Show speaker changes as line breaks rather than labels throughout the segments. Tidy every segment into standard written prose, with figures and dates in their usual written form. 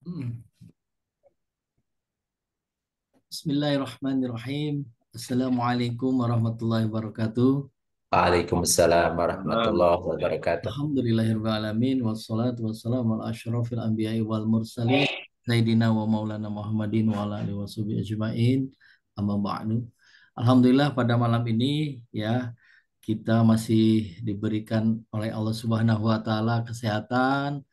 Hmm. Bismillahirrahmanirrahim. Assalamualaikum warahmatullahi wabarakatuh.
Waalaikumsalam warahmatullahi wabarakatuh.
Alhamdulillahirrahmanirrahim. Wassalatu wassalamu ala asyrafil anbiya'i wal mursalin. Sayyidina wa maulana Muhammadin wa ala alihi washabihi ajma'in. Amma ba'du. Alhamdulillah pada malam ini ya kita masih diberikan oleh Allah Subhanahu wa taala kesehatan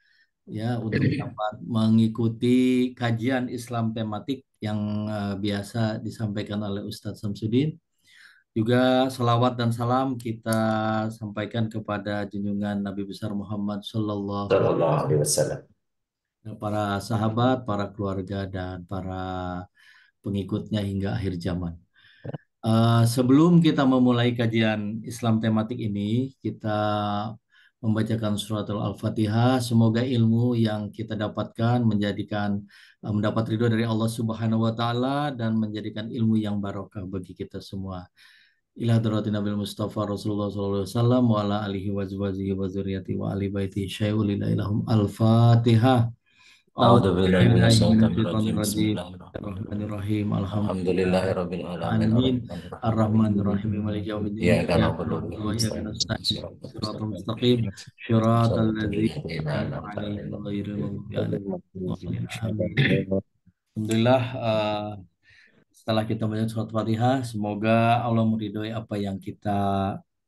ya untuk dapat mengikuti kajian Islam tematik yang biasa disampaikan oleh Ustadz Samsudin. Juga salawat dan salam kita sampaikan kepada junjungan Nabi besar Muhammad Sallallahu
Sallallahu alaihi wasallam.
para sahabat, para keluarga dan para pengikutnya hingga akhir zaman. Sebelum kita memulai kajian Islam tematik ini, kita membacakan surat Al-Fatihah. Semoga ilmu yang kita dapatkan mendapat ridho dari Allah Subhanahu wa taala dan menjadikan ilmu yang barokah bagi kita semua. Ila hadratin Nabil Mustafa Rasulullah sallallahu alaihi wasallam wa ala alihi wa azwajihi wa dzurriyyati wa ali baiti syai'ul ilahum Al-Fatihah.
A'udzu billahi minasyaitonir rajim.
A'udzubillahiminasyaitonirrajim.
Bismillahirrahmanirrahim.
Bismillahirrahmanirrahim. Alhamdulillah.
Alhamdulillahirabbil alamin
Alamin
arrahmanirrahim.
Ar-Rahmanir-Rahim Maliki Yaumiddin
Ya kana
Iyyaka
na'budu wa
na'budu wa iyyaka
nasta'in.
nasta'in Shiratal
Shiratal
mustaqim Shiratal ladzina an'amta 'alaihim
mustaqim.
ghairil maghdubi 'alaihim waladdallin. Amin. Alhamdulillah, setelah kita membaca surat Fatihah, semoga Allah meridhoi apa yang kita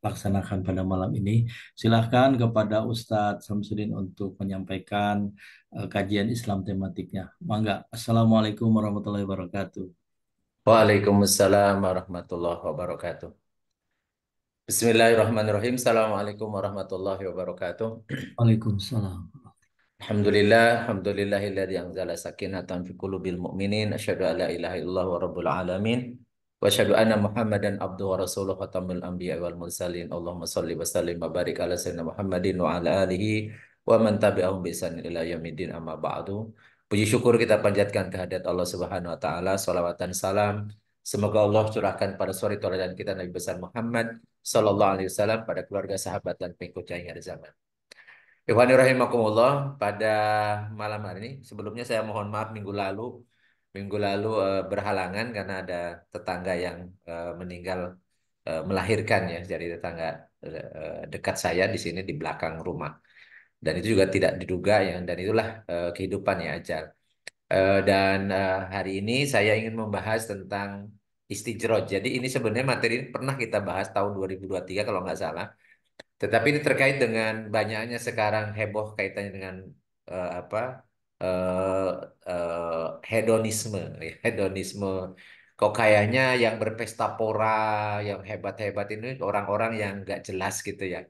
laksanakan pada malam ini. Silahkan kepada Ustadz Samsudin untuk menyampaikan kajian Islam tematiknya. Mangga. Assalamualaikum warahmatullahi wabarakatuh.
Waalaikumsalam warahmatullahi wabarakatuh. Bismillahirrahmanirrahim. Assalamualaikum warahmatullahi wabarakatuh.
Waalaikumsalam.
Alhamdulillahilladzi anzala sakinatan fi qulubil mu'minin asyhadu an la ilaha illallah wa rabbul alamin wa asyhadu anna Muhammadan abduhu wa rasuluhu khatamul anbiya wal mursalin. Allahumma shalli wa sallim wa barik ala sayyidina Muhammadin wa ala alihi wa man tabi'ahum bi ihsan ila yaumil amma ba'du. Puji syukur kita panjatkan kehadirat Allah Subhanahu wa taala, salawat dan salam semoga Allah curahkan pada suri tauladan kita Nabi besar Muhammad sallallahu alaihi wasallam, pada keluarga, sahabat dan pengikutnya hingga akhir zaman. Ikhwani rahimakumullah, pada malam hari ini sebelumnya saya mohon maaf minggu lalu berhalangan karena ada tetangga yang meninggal, melahirkan ya, jadi tetangga dekat saya di sini di belakang rumah, dan itu juga tidak diduga ya, dan itulah kehidupan ya, ajal. Dan hari ini saya ingin membahas tentang istijroj. Jadi ini sebenarnya materi ini pernah kita bahas tahun 2023 kalau nggak salah. Tetapi ini terkait dengan banyaknya sekarang heboh kaitannya dengan apa eh, hedonisme, ya, hedonisme. Kok kayaknya yang berpesta pora, yang hebat-hebat ini orang-orang yang nggak jelas gitu ya,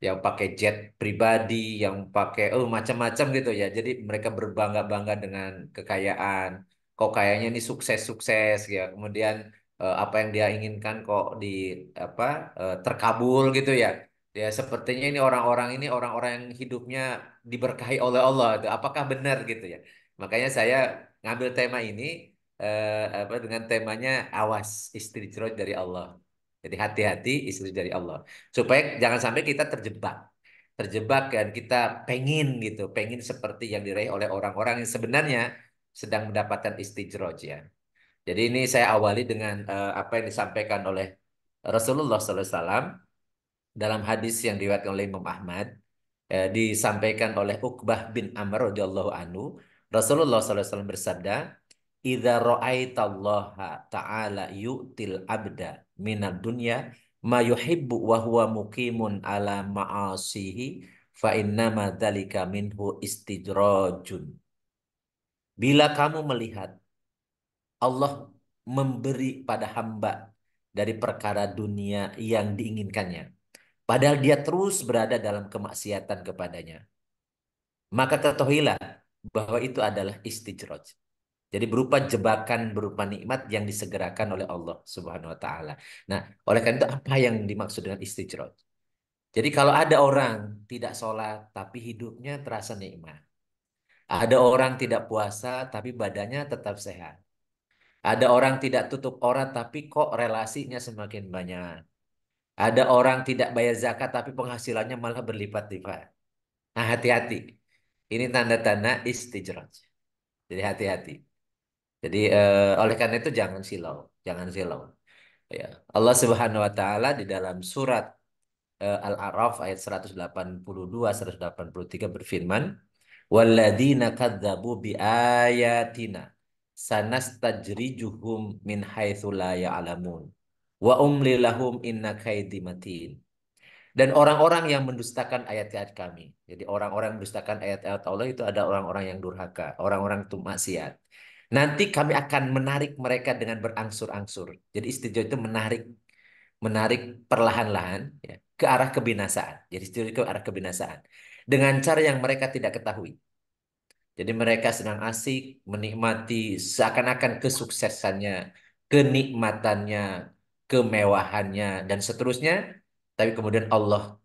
yang pakai jet pribadi, yang pakai macam-macam gitu ya. Jadi mereka berbangga-bangga dengan kekayaan. Kok kayaknya ini sukses-sukses ya. Kemudian apa yang dia inginkan kok di apa terkabul gitu ya. Ya, sepertinya ini orang-orang yang hidupnya diberkahi oleh Allah itu. Apakah benar gitu ya? Makanya saya ngambil tema ini dengan temanya awas istidroj dari Allah. Jadi hati-hati istidroj dari Allah. Supaya jangan sampai kita terjebak. Terjebak dan kita pengen gitu, pengen seperti yang diraih oleh orang-orang yang sebenarnya sedang mendapatkan istidroj ya. Jadi ini saya awali dengan apa yang disampaikan oleh Rasulullah SAW dalam hadis yang diriwayatkan oleh Imam Ahmad, disampaikan oleh Uqbah bin Amr radhiyallahu anhu, Rasulullah SAW bersabda, "Idza ra'aitallaha ta'ala yu'til abda minad dunya ma yuhibbu wa huwa muqimun ala ma'asihi fa innama dzalika minhu istidrajun." Bila kamu melihat Allah memberi pada hamba dari perkara dunia yang diinginkannya, padahal dia terus berada dalam kemaksiatan kepadanya, maka ketahuilah bahwa itu adalah istijraj. Jadi berupa jebakan, berupa nikmat yang disegerakan oleh Allah Subhanahu wa taala. Nah, oleh karena itu apa yang dimaksud dengan istijraj? Jadi kalau ada orang tidak sholat tapi hidupnya terasa nikmat. Ada orang tidak puasa tapi badannya tetap sehat. Ada orang tidak tutup aurat tapi kok relasinya semakin banyak. Ada orang tidak bayar zakat tapi penghasilannya malah berlipat-lipat. Nah, hati-hati. Ini tanda-tanda istijraj. Jadi hati-hati. Jadi oleh karena itu jangan silau, jangan silau. Ya. Allah Subhanahu wa taala di dalam surat Al-A'raf ayat 182 183 berfirman, "Walladzina kadzdzabu biayatina sanastajrijuhum min haitsu la ya'lamun wa umli lahum inna kaidi matin." Dan orang-orang yang mendustakan ayat-ayat kami. Jadi orang-orang yang mendustakan ayat-ayat Allah itu ada orang-orang yang durhaka, orang-orang itu maksiat. Nanti kami akan menarik mereka dengan berangsur-angsur. Jadi istijab itu menarik menarik perlahan-lahan ya, ke arah kebinasaan. Jadi istijab ke arah kebinasaan. Dengan cara yang mereka tidak ketahui. Jadi mereka sedang asik menikmati seakan-akan kesuksesannya, kenikmatannya, kemewahannya, dan seterusnya. Tapi kemudian Allah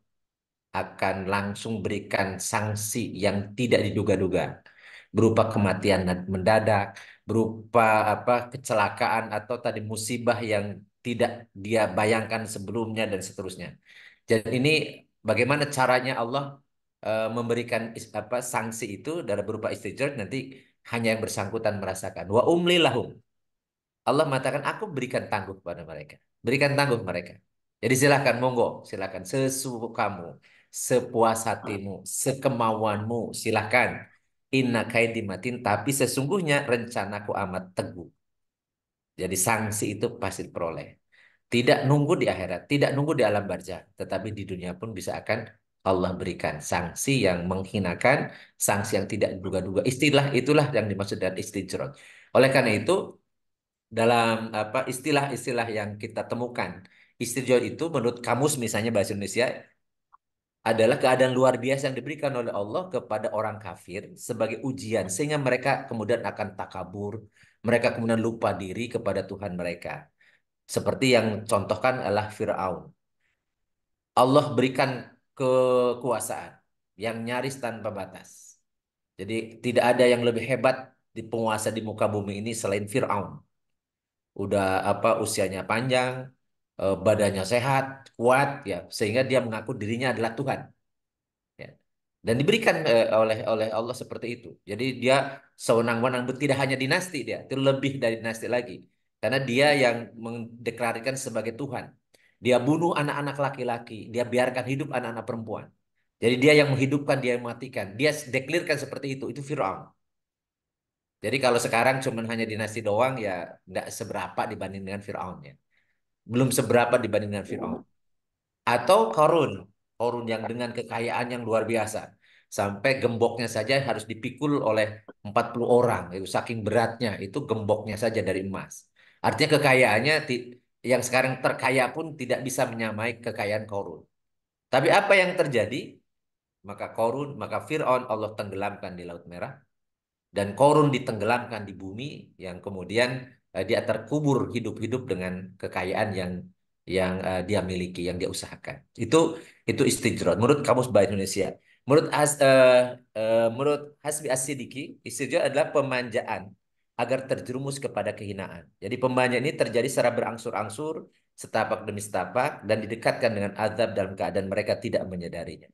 akan langsung berikan sanksi yang tidak diduga-duga berupa kematian mendadak, berupa apa kecelakaan atau tadi musibah yang tidak dia bayangkan sebelumnya dan seterusnya. Jadi ini bagaimana caranya Allah memberikan apa sanksi itu dari berupa istijab nanti hanya yang bersangkutan merasakan. Wa umli lahum. Allah mengatakan, aku berikan tangguh kepada mereka. Berikan tangguh mereka. Jadi silakan, monggo. Silakan, sesukamu, sepuas hatimu, sekemauanmu, silakan. Inna kaidi matin, tapi sesungguhnya rencanaku amat teguh. Jadi sanksi itu pasti diperoleh. Tidak nunggu di akhirat, tidak nunggu di alam barzah, tetapi di dunia pun bisa akan Allah berikan sanksi yang menghinakan, sanksi yang tidak diduga-duga. Istilah itulah yang dimaksud dengan istijrot. Oleh karena itu, dalam apa istilah-istilah yang kita temukan. Istirjal itu menurut kamus misalnya bahasa Indonesia adalah keadaan luar biasa yang diberikan oleh Allah kepada orang kafir sebagai ujian sehingga mereka kemudian akan takabur, mereka kemudian lupa diri kepada Tuhan mereka. Seperti yang contohkan adalah Firaun. Allah berikan kekuasaan yang nyaris tanpa batas. Jadi tidak ada yang lebih hebat di penguasa di muka bumi ini selain Firaun. Udah apa usianya panjang, badannya sehat, kuat ya, sehingga dia mengaku dirinya adalah Tuhan. Ya. Dan diberikan oleh Allah seperti itu. Jadi dia sewenang-wenang tidak hanya dinasti dia, itu lebih dari dinasti lagi. Karena dia yang mendeklarasikan sebagai Tuhan. Dia bunuh anak-anak laki-laki, dia biarkan hidup anak-anak perempuan. Jadi dia yang menghidupkan, dia yang mematikan. Dia deklarasikan seperti itu Firaun. Jadi kalau sekarang cuma hanya dinasti doang ya nggak seberapa dibanding dengan Firaun ya. Belum seberapa dibanding dengan Firaun. Atau Korun, Korun yang dengan kekayaan yang luar biasa. Sampai gemboknya saja harus dipikul oleh 40 orang. Itu saking beratnya, itu gemboknya saja dari emas. Artinya kekayaannya yang sekarang terkaya pun tidak bisa menyamai kekayaan Korun. Tapi apa yang terjadi? Maka Korun, maka Fir'aun Allah tenggelamkan di Laut Merah dan Korun ditenggelamkan di bumi yang kemudian dia terkubur hidup-hidup dengan kekayaan yang dia miliki, yang dia usahakan. Itu istijrod. Menurut Kamus Bahasa Indonesia, menurut Hasbi As-Siddiqi, istijrod adalah pemanjaan agar terjerumus kepada kehinaan. Jadi pemanjaan ini terjadi secara berangsur-angsur, setapak demi setapak, dan didekatkan dengan azab dalam keadaan mereka tidak menyadarinya.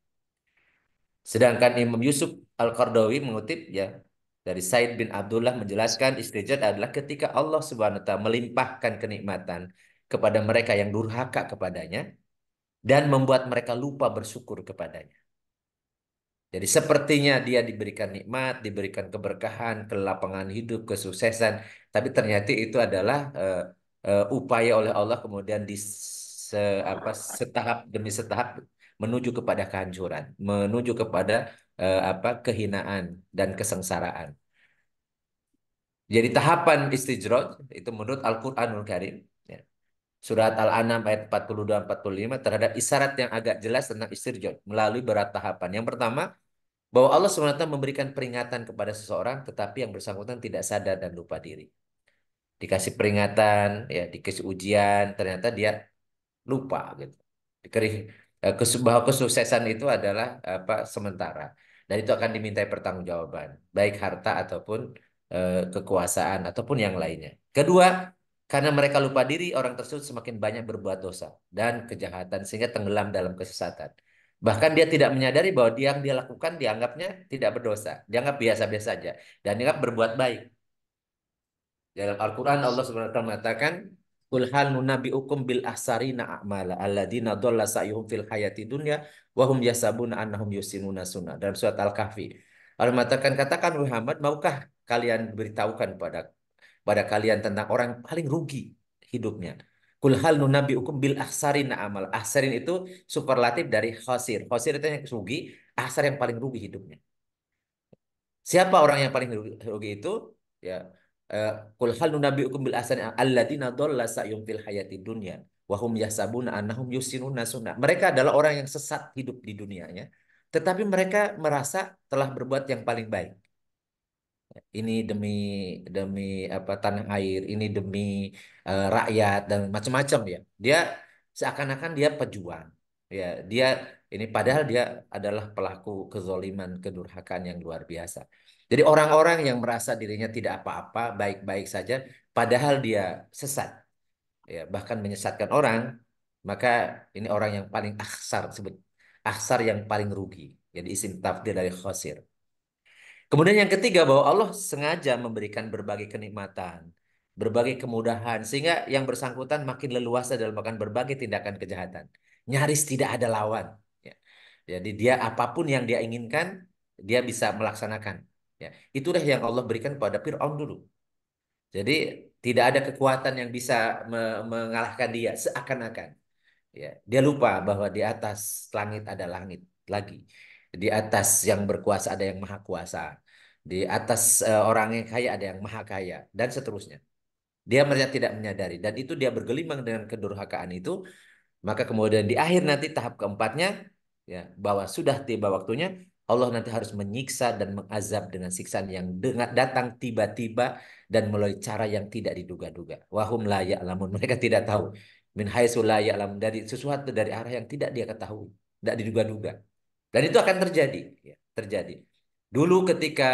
Sedangkan Imam Yusuf Al-Qardawi mengutip ya dari Said bin Abdullah menjelaskan istijad adalah ketika Allah Subhanahu wa taala melimpahkan kenikmatan kepada mereka yang durhaka kepadanya dan membuat mereka lupa bersyukur kepadanya. Jadi sepertinya dia diberikan nikmat, diberikan keberkahan, kelapangan hidup, kesuksesan, tapi ternyata itu adalah upaya oleh Allah kemudian setahap demi setahap menuju kepada kehancuran, menuju kepada apa kehinaan dan kesengsaraan. Jadi tahapan istijroj itu menurut Al-Qur'anul Karim ya. Surat Al-An'am ayat 42-45 terhadap isyarat yang agak jelas tentang istijroj melalui beberapa tahapan. Yang pertama, bahwa Allah SWT memberikan peringatan kepada seseorang tetapi yang bersangkutan tidak sadar dan lupa diri. Dikasih peringatan, ya, dikasih ujian, ternyata dia lupa gitu. Dikeri, bahwa kesuksesan itu adalah apa sementara dan itu akan dimintai pertanggungjawaban, baik harta ataupun kekuasaan ataupun yang lainnya. Kedua, karena mereka lupa diri, orang tersebut semakin banyak berbuat dosa dan kejahatan sehingga tenggelam dalam kesesatan. Bahkan dia tidak menyadari bahwa yang dia lakukan dianggapnya tidak berdosa, dianggap biasa-biasa saja, dan dianggap berbuat baik. Dalam Al-Quran Allah Subhanahu wa taala mengatakan, "Qul hal nunabbiukum bil ahsarina a'mala alladzina dhalla sa'yuhum fil hayati dunya wa hum yasabuna annahum yusinuna sunnah." Dalam surat Al-Kahfi. Allah mengatakan, katakan Muhammad, maukah kalian beritahukan pada kalian tentang orang yang paling rugi hidupnya? Qul hal nunabbiukum bil ahsarina amal. Ahsarin itu superlatif dari khosir. Khosir itu yang rugi, ahsar yang paling rugi hidupnya. Siapa orang yang paling rugi, rugi itu? Ya, qul hal nunabbiukum bil ahsani alladzina dhalla sa'yum fil hayati dunya wa hum yahsabuna annahum yusinuna sunnah. Mereka adalah orang yang sesat hidup di dunianya, tetapi mereka merasa telah berbuat yang paling baik. Ini demi demi apa tanah air, ini demi rakyat dan macam-macam ya. Dia seakan-akan dia pejuang. Ya, dia ini padahal dia adalah pelaku kezoliman, kedurhakaan yang luar biasa. Jadi orang-orang yang merasa dirinya tidak apa-apa, baik-baik saja, padahal dia sesat, ya, bahkan menyesatkan orang, maka ini orang yang paling aksar sebut aksar yang paling rugi. Jadi isim tafdil dari khosir. Kemudian yang ketiga bahwa Allah sengaja memberikan berbagai kenikmatan, berbagai kemudahan sehingga yang bersangkutan makin leluasa dalam melakukan berbagai tindakan kejahatan. Nyaris tidak ada lawan. Ya. Jadi dia apapun yang dia inginkan dia bisa melaksanakan. Ya. Itulah yang Allah berikan pada Fir'aun dulu. Jadi tidak ada kekuatan yang bisa mengalahkan dia seakan-akan. Ya, dia lupa bahwa di atas langit ada langit lagi. Di atas yang berkuasa ada yang maha kuasa. Di atas orang yang kaya ada yang maha kaya dan seterusnya. Dia merasa tidak menyadari dan itu dia bergelimang dengan kedurhakaan itu, maka kemudian di akhir nanti tahap keempatnya ya bahwa sudah tiba waktunya Allah nanti harus menyiksa dan mengazab dengan siksaan yang datang tiba-tiba dan melalui cara yang tidak diduga-duga. Wahum la ya'lamun. Mereka tidak tahu. Min haitsu la ya'lamun, dari sesuatu dari arah yang tidak dia ketahui, tidak diduga-duga. Dan itu akan terjadi, ya, terjadi. Dulu ketika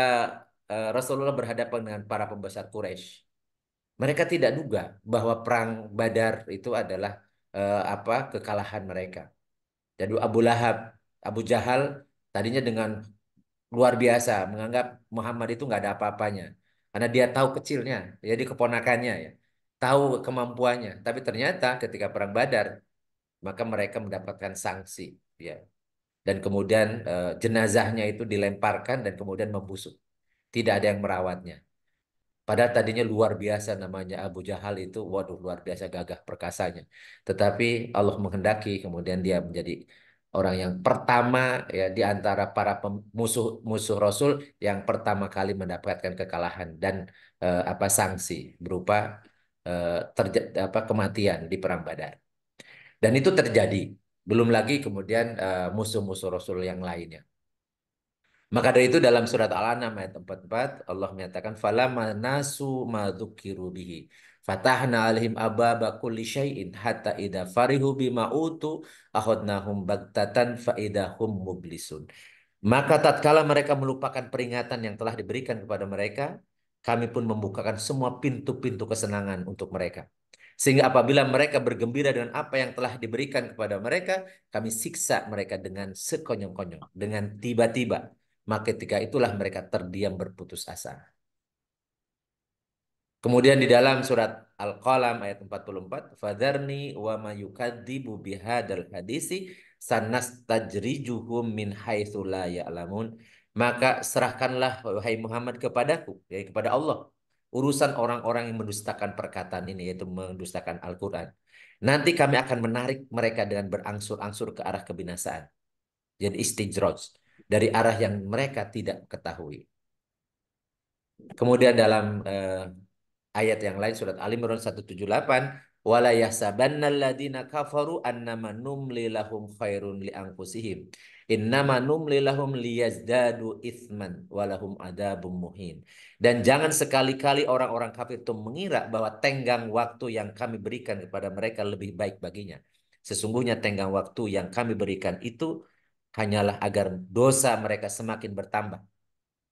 Rasulullah berhadapan dengan para pembesar Quraisy, mereka tidak duga bahwa perang Badar itu adalah apa kekalahan mereka. Jadi Abu Lahab, Abu Jahal tadinya dengan luar biasa menganggap Muhammad itu nggak ada apa-apanya karena dia tahu kecilnya, jadi keponakannya ya, tahu kemampuannya. Tapi ternyata ketika perang Badar maka mereka mendapatkan sanksi, ya, dan kemudian jenazahnya itu dilemparkan dan kemudian membusuk, tidak ada yang merawatnya. Padahal tadinya luar biasa namanya Abu Jahal itu, waduh luar biasa gagah perkasanya. Tetapi Allah menghendaki kemudian dia menjadi orang yang pertama ya di antara para musuh Rasul yang pertama kali mendapatkan kekalahan dan apa sanksi berupa apa kematian di perang Badar. Dan itu terjadi. Belum lagi kemudian musuh-musuh Rasul yang lainnya. Maka dari itu dalam surat Al-An'am ayat 44 Allah menyatakan falamma nasu ma dzukiru bihi fatahna alaihim ababa kulli syai'in hatta idza farihu bima utu akhadnahum bagtatan fa idahum mublisun. Maka tatkala mereka melupakan peringatan yang telah diberikan kepada mereka, kami pun membukakan semua pintu-pintu kesenangan untuk mereka. Sehingga apabila mereka bergembira dengan apa yang telah diberikan kepada mereka, kami siksa mereka dengan sekonyong-konyong, dengan tiba-tiba. Maka ketika itulah mereka terdiam berputus asa. Kemudian di dalam surat Al-Qalam ayat 44, "Fadharni wa ma yukadzibu bihadzal hadisi sanastajrijuhum min haitsu la ya'lamun." Maka serahkanlah wahai Muhammad kepadaku, yaitu kepada Allah, urusan orang-orang yang mendustakan perkataan ini, yaitu mendustakan Al-Quran. Nanti kami akan menarik mereka dengan berangsur-angsur ke arah kebinasaan. Jadi istijroj, dari arah yang mereka tidak ketahui. Kemudian dalam ayat yang lain surat Ali Imran 178, wala yahsabannal ladzina kafaru annama numli lahum khairun li anfusihim innama numli lahum liyazdadu itsman walahum adzabum muhin. Dan jangan sekali-kali orang-orang kafir itu mengira bahwa tenggang waktu yang kami berikan kepada mereka lebih baik baginya. Sesungguhnya tenggang waktu yang kami berikan itu hanyalah agar dosa mereka semakin bertambah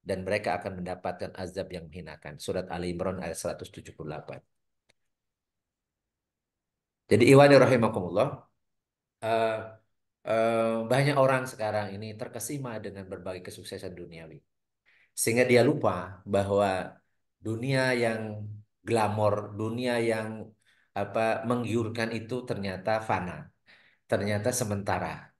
dan mereka akan mendapatkan azab yang menghinakan. Surat Ali Imran ayat 178. Jadi iwani rahimakumullah, banyak orang sekarang ini terkesima dengan berbagai kesuksesan duniawi. Sehingga dia lupa bahwa dunia yang glamor, dunia yang menggiurkan itu ternyata fana, ternyata sementara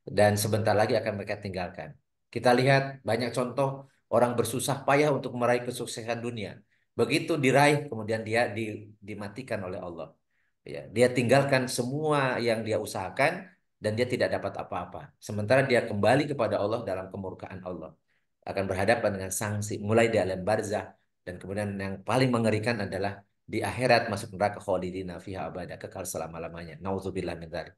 dan sebentar lagi akan mereka tinggalkan. Kita lihat banyak contoh orang bersusah payah untuk meraih kesuksesan dunia. Begitu diraih, kemudian dia dimatikan oleh Allah. Ya, dia tinggalkan semua yang dia usahakan dan dia tidak dapat apa-apa. Sementara dia kembali kepada Allah dalam kemurkaan Allah. Akan berhadapan dengan sanksi mulai di alam barzah dan kemudian yang paling mengerikan adalah di akhirat masuk neraka khalidina fiha abada, kekal selama-lamanya. Nauzubillah min dzalik.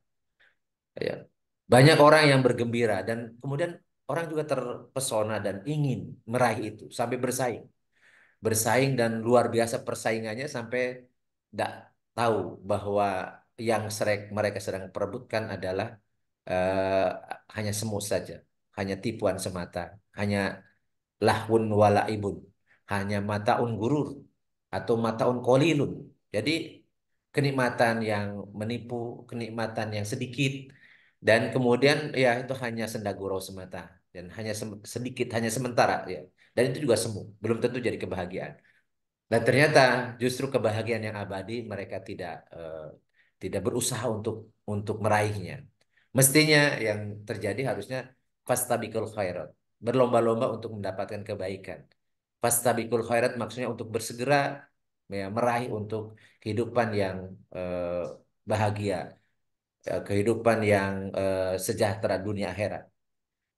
Ya. Banyak orang yang bergembira dan kemudian orang juga terpesona dan ingin meraih itu sampai bersaing. Bersaing dan luar biasa persaingannya sampai tidak tahu bahwa yang mereka sedang perebutkan adalah eh, hanya semu saja, hanya tipuan semata, hanya lahun walaibun, hanya mataun gurur atau mataun kolilun. Jadi kenikmatan yang menipu, kenikmatan yang sedikit, dan kemudian ya itu hanya senda gurau semata dan hanya sedikit, hanya sementara ya. Dan itu juga semu, belum tentu jadi kebahagiaan. Dan ternyata justru kebahagiaan yang abadi mereka tidak berusaha untuk meraihnya. Mestinya yang terjadi harusnya fastabiqul khairat, berlomba-lomba untuk mendapatkan kebaikan. Fastabiqul khairat maksudnya untuk bersegera ya, meraih untuk kehidupan yang eh, bahagia, kehidupan yang sejahtera dunia akhirat.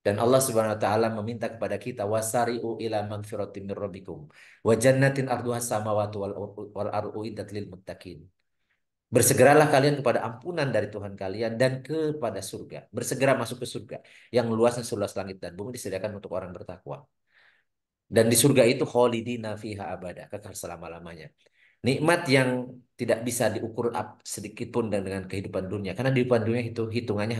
Dan Allah Subhanahu wa taala meminta kepada kita wasari'u ila magfiratin mir rabbikum wa jannatin arduha samawati wal ardu uiddat lil muttaqin. Bersegeralah kalian kepada ampunan dari Tuhan kalian dan kepada surga. Bersegera masuk ke surga yang luasnya seluas langit dan bumi disediakan untuk orang bertakwa. Dan di surga itu khalidina fiha abada, kekal selama-lamanya. Nikmat yang tidak bisa diukur sedikit pun dengan kehidupan dunia. Karena di kehidupan dunia itu hitungannya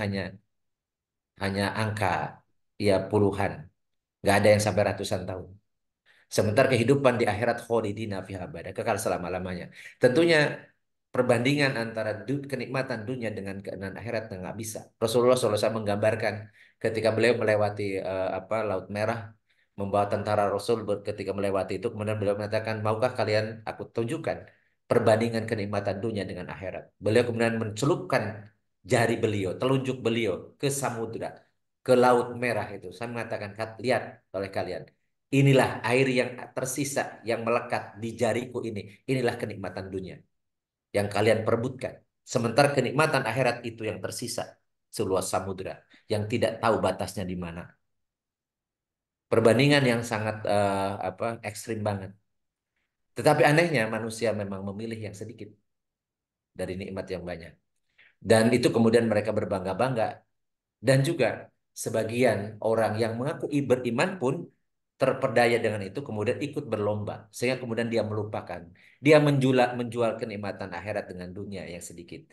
hanya angka ya puluhan. Nggak ada yang sampai ratusan tahun. Sementara kehidupan di akhirat khalidina fiha abada, kekal selama-lamanya. Tentunya perbandingan antara kenikmatan dunia dengan keenan akhirat nggak bisa. Rasulullah SAW menggambarkan ketika beliau melewati Laut Merah, membawa tentara Rasul ketika melewati itu, kemudian beliau mengatakan, maukah kalian aku tunjukkan perbandingan kenikmatan dunia dengan akhirat. Beliau kemudian mencelupkan jari beliau, telunjuk beliau ke samudra, ke Laut Merah itu. Saya mengatakan, lihat oleh kalian. Inilah air yang tersisa, yang melekat di jariku ini. Inilah kenikmatan dunia yang kalian perebutkan. Sementara kenikmatan akhirat itu yang tersisa seluas samudra yang tidak tahu batasnya di mana. Perbandingan yang sangat ekstrim banget. Tetapi anehnya manusia memang memilih yang sedikit dari nikmat yang banyak. Dan itu kemudian mereka berbangga-bangga. Dan juga sebagian orang yang mengaku beriman pun terpedaya dengan itu kemudian ikut berlomba. Sehingga kemudian dia melupakan. Dia menjual kenikmatan akhirat dengan dunia yang sedikit.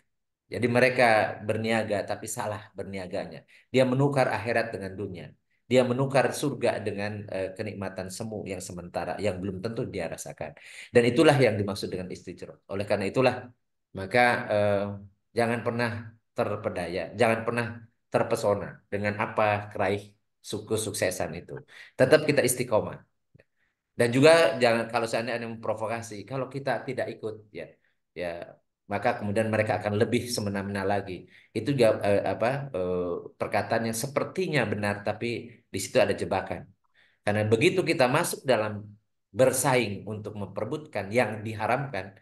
Jadi mereka berniaga tapi salah berniaganya. Dia menukar akhirat dengan dunia. Dia menukar surga dengan kenikmatan semu yang sementara yang belum tentu dia rasakan. Dan itulah yang dimaksud dengan istijroh. Oleh karena itulah maka jangan pernah terpedaya, jangan pernah terpesona dengan apa keraih suksesan itu. Tetap kita istiqomah. Dan juga jangan kalau seandainya ada yang memprovokasi, kalau kita tidak ikut ya maka kemudian mereka akan lebih semena-mena lagi. Itu juga eh, perkataan yang sepertinya benar tapi di situ ada jebakan. Karena begitu kita masuk dalam bersaing untuk memperebutkan yang diharamkan,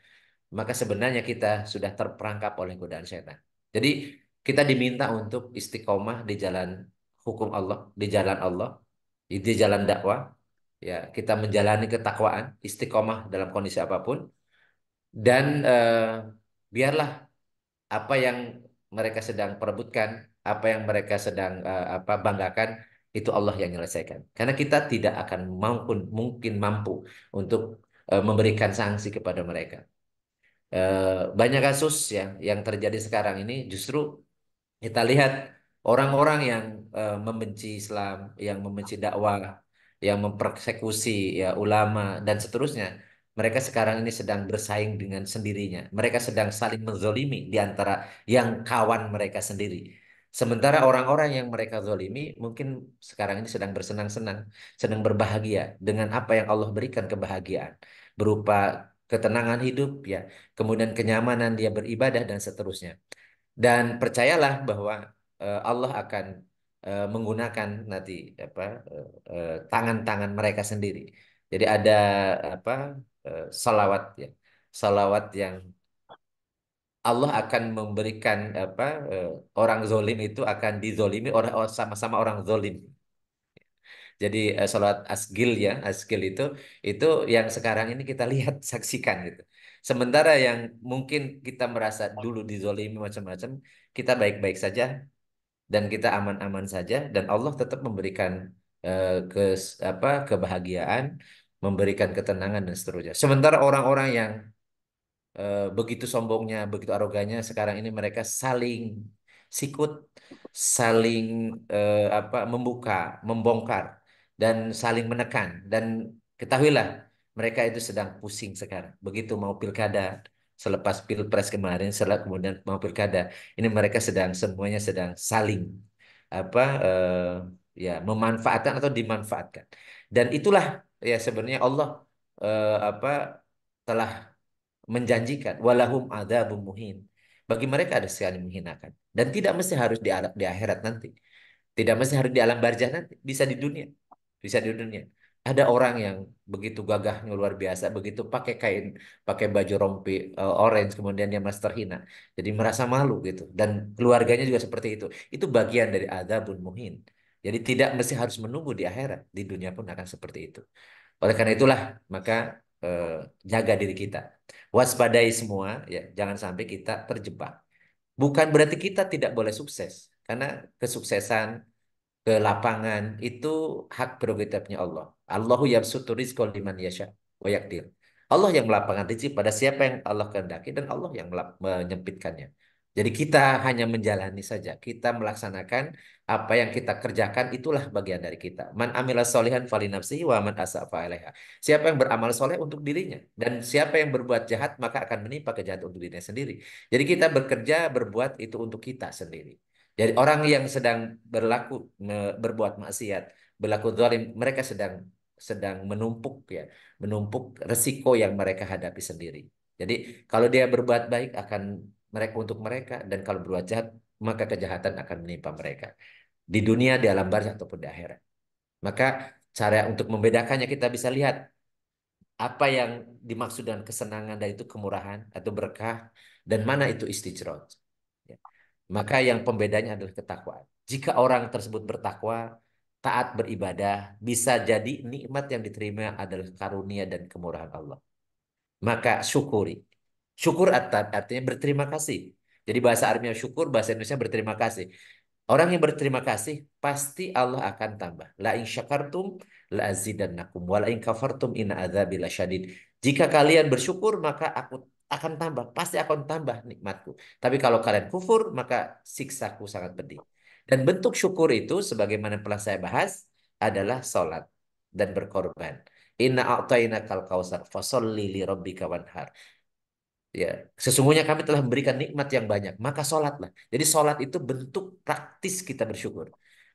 maka sebenarnya kita sudah terperangkap oleh godaan setan. Jadi kita diminta untuk istiqomah di jalan hukum Allah, di jalan Allah, di jalan dakwah. Ya, kita menjalani ketakwaan, istiqomah dalam kondisi apapun, dan biarlah apa yang mereka sedang perebutkan, apa yang mereka sedang banggakan, itu Allah yang menyelesaikan. Karena kita tidak akan mungkin mampu untuk memberikan sanksi kepada mereka. Banyak kasus yang terjadi sekarang ini justru kita lihat orang-orang yang membenci Islam, yang membenci dakwah, yang mempersekusi ya ulama dan seterusnya. Mereka sekarang ini sedang bersaing dengan sendirinya. Mereka sedang saling menzolimi di antara yang kawan mereka sendiri. Sementara orang-orang yang mereka zolimi mungkin sekarang ini sedang bersenang-senang, sedang berbahagia dengan apa yang Allah berikan kebahagiaan berupa ketenangan hidup ya, kemudian kenyamanan dia beribadah dan seterusnya. Dan percayalah bahwa Allah akan menggunakan nanti apa tangan-tangan mereka sendiri. Jadi ada apa salawat ya, salawat yang Allah akan memberikan apa orang zolim itu akan dizolimi oleh sama-sama orang zolim. Jadi salat asgil ya, asgil itu yang sekarang ini kita lihat saksikan gitu. Sementara yang mungkin kita merasa dulu dizolimi macam-macam, kita baik-baik saja dan kita aman-aman saja dan Allah tetap memberikan kebahagiaan, memberikan ketenangan dan seterusnya. Sementara orang-orang yang begitu sombongnya, begitu arogannya sekarang ini mereka saling sikut, saling membuka, membongkar dan saling menekan dan ketahuilah mereka itu sedang pusing sekarang. Begitu mau pilkada, selepas pilpres kemarin, setelah kemudian mau pilkada, ini mereka sedang semuanya sedang saling apa memanfaatkan atau dimanfaatkan. Dan itulah ya sebenarnya Allah apa telah menjanjikan walahum adzabun muhin. Bagi mereka ada sekali menghinakan dan tidak mesti harus di akhirat nanti. Tidak mesti harus di alam barzah nanti, bisa di dunia. Bisa di dunia. Ada orang yang begitu gagahnya luar biasa, begitu pakai kain, pakai baju rompi orange kemudian dia merasa terhina. Jadi merasa malu gitu dan keluarganya juga seperti itu. Itu bagian dari adzabun muhin. Jadi tidak mesti harus menunggu di akhirat, di dunia pun akan seperti itu. Oleh karena itulah, maka eh, jaga diri kita. Waspadai semua, ya, jangan sampai kita terjebak. Bukan berarti kita tidak boleh sukses, karena kesuksesan ke lapangan itu hak prerogatifnya Allah. Allahu yabsutu rizqa liman yasha wa yaqdir. Allah yang melapangkan rezeki pada siapa yang Allah kehendaki dan Allah yang menyempitkannya. Jadi kita hanya menjalani saja, kita melaksanakan apa yang kita kerjakan itulah bagian dari kita. Man amila solihan fali nafsihi wa man asafa alaiha. Siapa yang beramal soleh untuk dirinya dan siapa yang berbuat jahat maka akan menimpa kejahatan untuk dirinya sendiri. Jadi kita bekerja berbuat itu untuk kita sendiri. Jadi orang yang sedang berbuat maksiat, berlaku zalim, mereka sedang sedang menumpuk ya, menumpuk resiko yang mereka hadapi sendiri. Jadi kalau dia berbuat baik akan mereka untuk mereka dan kalau berbuat jahat maka kejahatan akan menimpa mereka di dunia, di alam barzah ataupun di akhirat. Maka cara untuk membedakannya kita bisa lihat apa yang dimaksud dengan kesenangan dan itu kemurahan atau berkah dan mana itu istijroj. Ya. Maka yang pembedanya adalah ketakwaan. Jika orang tersebut bertakwa, taat beribadah, bisa jadi nikmat yang diterima adalah karunia dan kemurahan Allah. Maka syukuri. Syukur artinya berterima kasih. Jadi bahasa Arabnya syukur, bahasa Indonesia berterima kasih. Orang yang berterima kasih pasti Allah akan tambah. La in syakartum la azidannakum wa la in kafartum inna adzabi lasyadid. Jika kalian bersyukur maka aku akan tambah, pasti akan tambah nikmatku. Tapi kalau kalian kufur maka siksaku sangat pedih. Dan bentuk syukur itu sebagaimana telah saya bahas adalah salat dan berkorban. Inna a'tainakal kausar fasholli li rabbika wanhar. Ya, sesungguhnya kami telah memberikan nikmat yang banyak, maka sholatlah. Jadi sholat itu bentuk praktis kita bersyukur.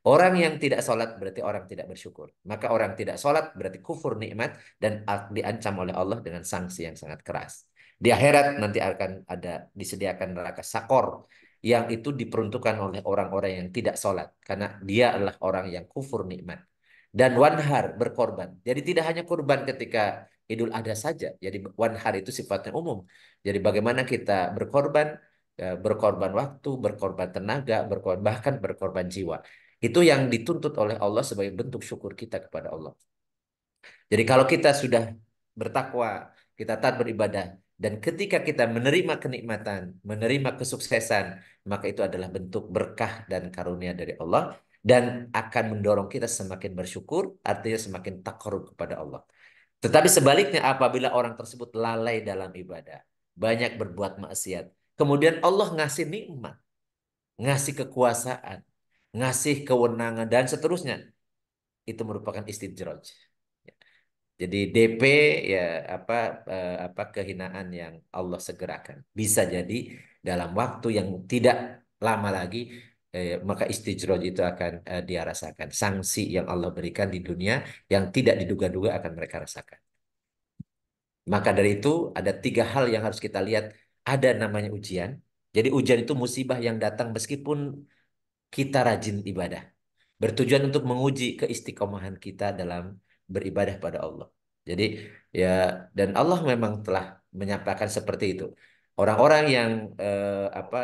Orang yang tidak sholat berarti orang tidak bersyukur. Maka orang tidak sholat berarti kufur nikmat dan diancam oleh Allah dengan sanksi yang sangat keras. Di akhirat nanti akan ada disediakan neraka sakor yang itu diperuntukkan oleh orang-orang yang tidak sholat. Karena dia adalah orang yang kufur nikmat. Dan wanhar berkorban. Jadi tidak hanya kurban ketika Idul Adha saja. Jadi wanhar itu sifatnya umum. Jadi bagaimana kita berkorban, berkorban waktu, berkorban tenaga, berkorban bahkan berkorban jiwa. Itu yang dituntut oleh Allah sebagai bentuk syukur kita kepada Allah. Jadi kalau kita sudah bertakwa, kita taat beribadah, dan ketika kita menerima kenikmatan, menerima kesuksesan, maka itu adalah bentuk berkah dan karunia dari Allah dan akan mendorong kita semakin bersyukur, artinya semakin takarub kepada Allah. Tetapi sebaliknya apabila orang tersebut lalai dalam ibadah, banyak berbuat maksiat, kemudian Allah ngasih nikmat, ngasih kekuasaan, ngasih kewenangan dan seterusnya, itu merupakan istidroj. Jadi DP ya apa apa kehinaan yang Allah segerakan. Bisa jadi dalam waktu yang tidak lama lagi maka istijroj itu akan dia rasakan. Sanksi yang Allah berikan di dunia yang tidak diduga-duga akan mereka rasakan. Maka dari itu ada tiga hal yang harus kita lihat. Ada namanya ujian. Jadi ujian itu musibah yang datang meskipun kita rajin ibadah. Bertujuan untuk menguji keistiqomahan kita dalam beribadah pada Allah. Jadi ya, dan Allah memang telah menyampaikan seperti itu. Orang-orang yang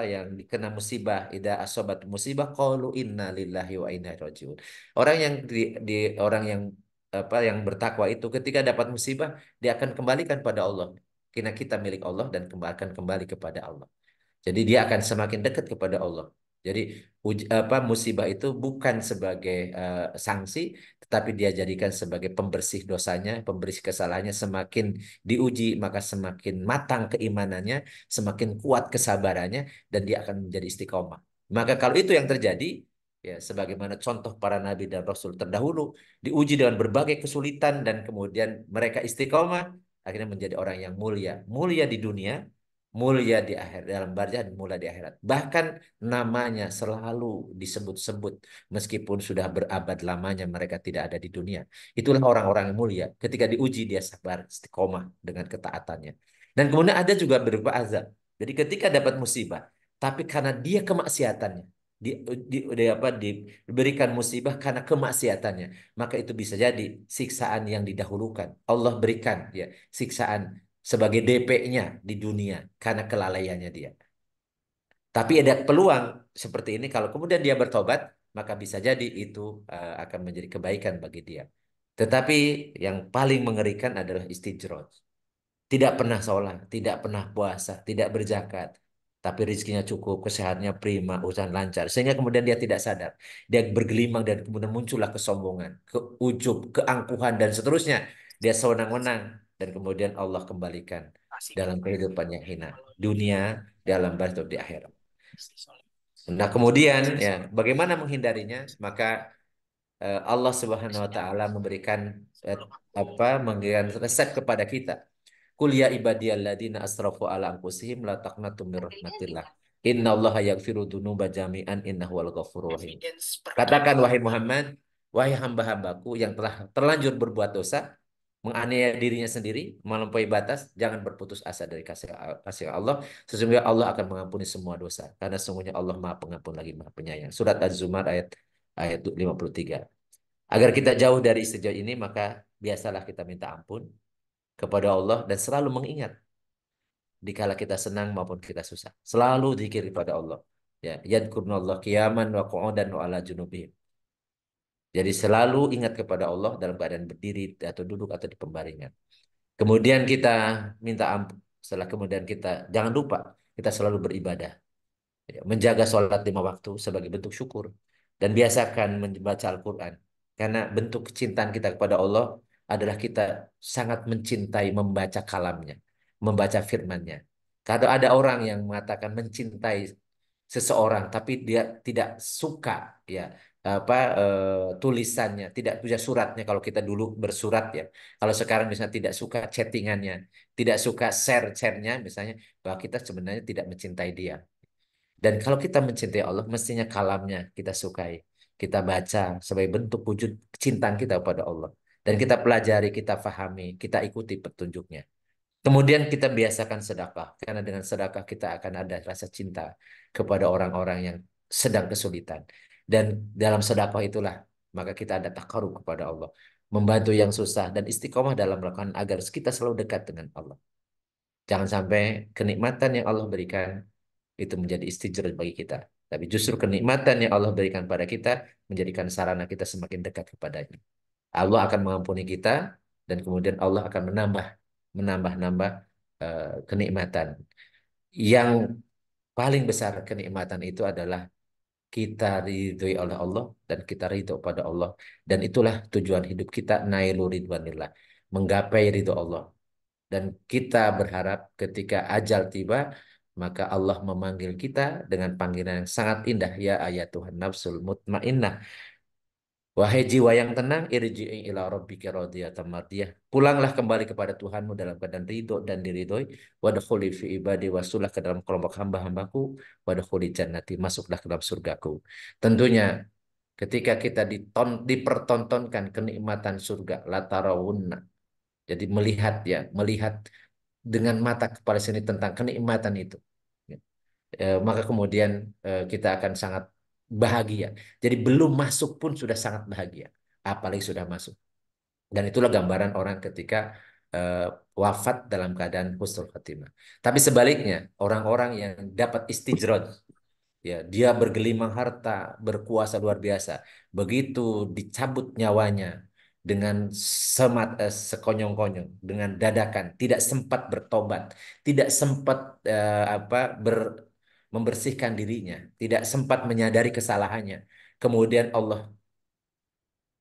yang dikena musibah, ida asobat musibah qalu inna lillahi wa inna ilaihi rajiun. Orang yang orang yang yang bertakwa itu ketika dapat musibah dia akan kembalikan pada Allah. Karena kita milik Allah dan akan kembali kepada Allah. Jadi dia akan semakin dekat kepada Allah. Jadi musibah itu bukan sebagai sanksi, tetapi dia jadikan sebagai pembersih dosanya, pembersih kesalahannya. Semakin diuji, maka semakin matang keimanannya, semakin kuat kesabarannya, dan dia akan menjadi istiqomah. Maka kalau itu yang terjadi, ya sebagaimana contoh para nabi dan rasul terdahulu, diuji dengan berbagai kesulitan dan kemudian mereka istiqomah, akhirnya menjadi orang yang mulia, mulia di dunia, mulia di akhir dalam barzah dan mulia di akhirat. Bahkan namanya selalu disebut-sebut meskipun sudah berabad lamanya mereka tidak ada di dunia. Itulah orang-orang yang mulia. Ketika diuji dia sabar, istiqomah dengan ketaatannya. Dan kemudian ada juga berupa azab. Jadi ketika dapat musibah, tapi karena dia kemaksiatannya, diberikan musibah karena kemaksiatannya, maka itu bisa jadi siksaan yang didahulukan. Allah berikan ya siksaan sebagai DP-nya di dunia karena kelalaiannya dia. Tapi ada peluang seperti ini kalau kemudian dia bertobat, maka bisa jadi itu akan menjadi kebaikan bagi dia. Tetapi yang paling mengerikan adalah istijroj. Tidak pernah sholat, tidak pernah puasa, tidak berzakat. Tapi rezekinya cukup, kesehatannya prima, urusan lancar. Sehingga kemudian dia tidak sadar. Dia bergelimang dan kemudian muncullah kesombongan, keujub, keangkuhan, dan seterusnya. Dia sewenang-wenang. Dan kemudian Allah kembalikan dalam kehidupan yang hina. Dunia, dalam barzah di akhirat. Nah kemudian ya bagaimana menghindarinya? Maka Allah Subhanahu Wa Taala memberikan resep kepada kita. Qul ya ibadiyalladzina asrafu ala anfusihim la taqnatu min rahmatillah. Innallaha yaghfiru dzunuba jami'an innahu wal ghafurur rahim. Katakan wahai Muhammad, wahai hamba-hambaku yang telah terlanjur berbuat dosa, menganiaya dirinya sendiri, melampaui batas, jangan berputus asa dari kasih Allah. Sesungguhnya Allah akan mengampuni semua dosa. Karena sesungguhnya Allah Maha Pengampun lagi Maha Penyayang. Surat Az-Zumar ayat ayat 53. Agar kita jauh dari istijab ini, maka biasalah kita minta ampun kepada Allah dan selalu mengingat dikala kita senang maupun kita susah. Selalu zikir kepada Allah. Ya, yadkurunallah qiyaman wa qu'udan wa ala junubihim. Jadi selalu ingat kepada Allah dalam keadaan berdiri atau duduk atau di pembaringan. Kemudian kita minta ampun. Setelah kemudian kita jangan lupa kita selalu beribadah. Ya, menjaga sholat 5 waktu sebagai bentuk syukur. Dan biasakan membaca Al-Quran. Karena bentuk kecintaan kita kepada Allah adalah kita sangat mencintai membaca kalamnya. Membaca firmannya. Kalau ada orang yang mengatakan mencintai seseorang tapi dia tidak suka ya tulisannya, tidak punya suratnya kalau kita dulu bersurat ya. Kalau sekarang misalnya tidak suka chattingannya, tidak suka share-nya misalnya, bahwa kita sebenarnya tidak mencintai dia. Dan kalau kita mencintai Allah, mestinya kalamnya kita sukai. Kita baca sebagai bentuk wujud kecintaan kita kepada Allah. Dan kita pelajari, kita fahami, kita ikuti petunjuknya. Kemudian kita biasakan sedekah. Karena dengan sedekah kita akan ada rasa cinta kepada orang-orang yang sedang kesulitan. Dan dalam sedekah itulah, maka kita ada takarub kepada Allah. Membantu yang susah dan istiqomah dalam melakukan agar kita selalu dekat dengan Allah. Jangan sampai kenikmatan yang Allah berikan itu menjadi istijraj bagi kita. Tapi justru kenikmatan yang Allah berikan pada kita menjadikan sarana kita semakin dekat kepadanya. Allah akan mengampuni kita dan kemudian Allah akan menambah kenikmatan. Yang paling besar kenikmatan itu adalah kita ridhoi oleh Allah dan kita ridho pada Allah. Dan itulah tujuan hidup kita, nailu ridwanillah, menggapai ridho Allah. Dan kita berharap ketika ajal tiba, maka Allah memanggil kita dengan panggilan yang sangat indah. Ya ayat Tuhan nafsul mutmainnah. Wahai jiwa yang tenang, irji'i ila rabbika radiyatan mardiyah. Pulanglah kembali kepada Tuhanmu dalam keadaan ridho dan diridhoi. Wadkhuli fi ibadi wasulah ke dalam kelompok hamba-hambaku. Wadkhuli jannati, masuklah ke dalam surgaku. Tentunya ketika kita dipertontonkan kenikmatan surga, latarawunna. Jadi melihat ya, melihat dengan mata kepala sendiri tentang kenikmatan itu. Ya. Maka kemudian kita akan sangat bahagia. Jadi belum masuk pun sudah sangat bahagia, apalagi sudah masuk. Dan itulah gambaran orang ketika eh, wafat dalam keadaan husnul khotimah. Tapi sebaliknya, orang-orang yang dapat istijrod, ya dia bergelimang harta, berkuasa luar biasa. Begitu dicabut nyawanya dengan sekonyong-konyong, dengan dadakan, tidak sempat bertobat, tidak sempat apa membersihkan dirinya, tidak sempat menyadari kesalahannya. Kemudian Allah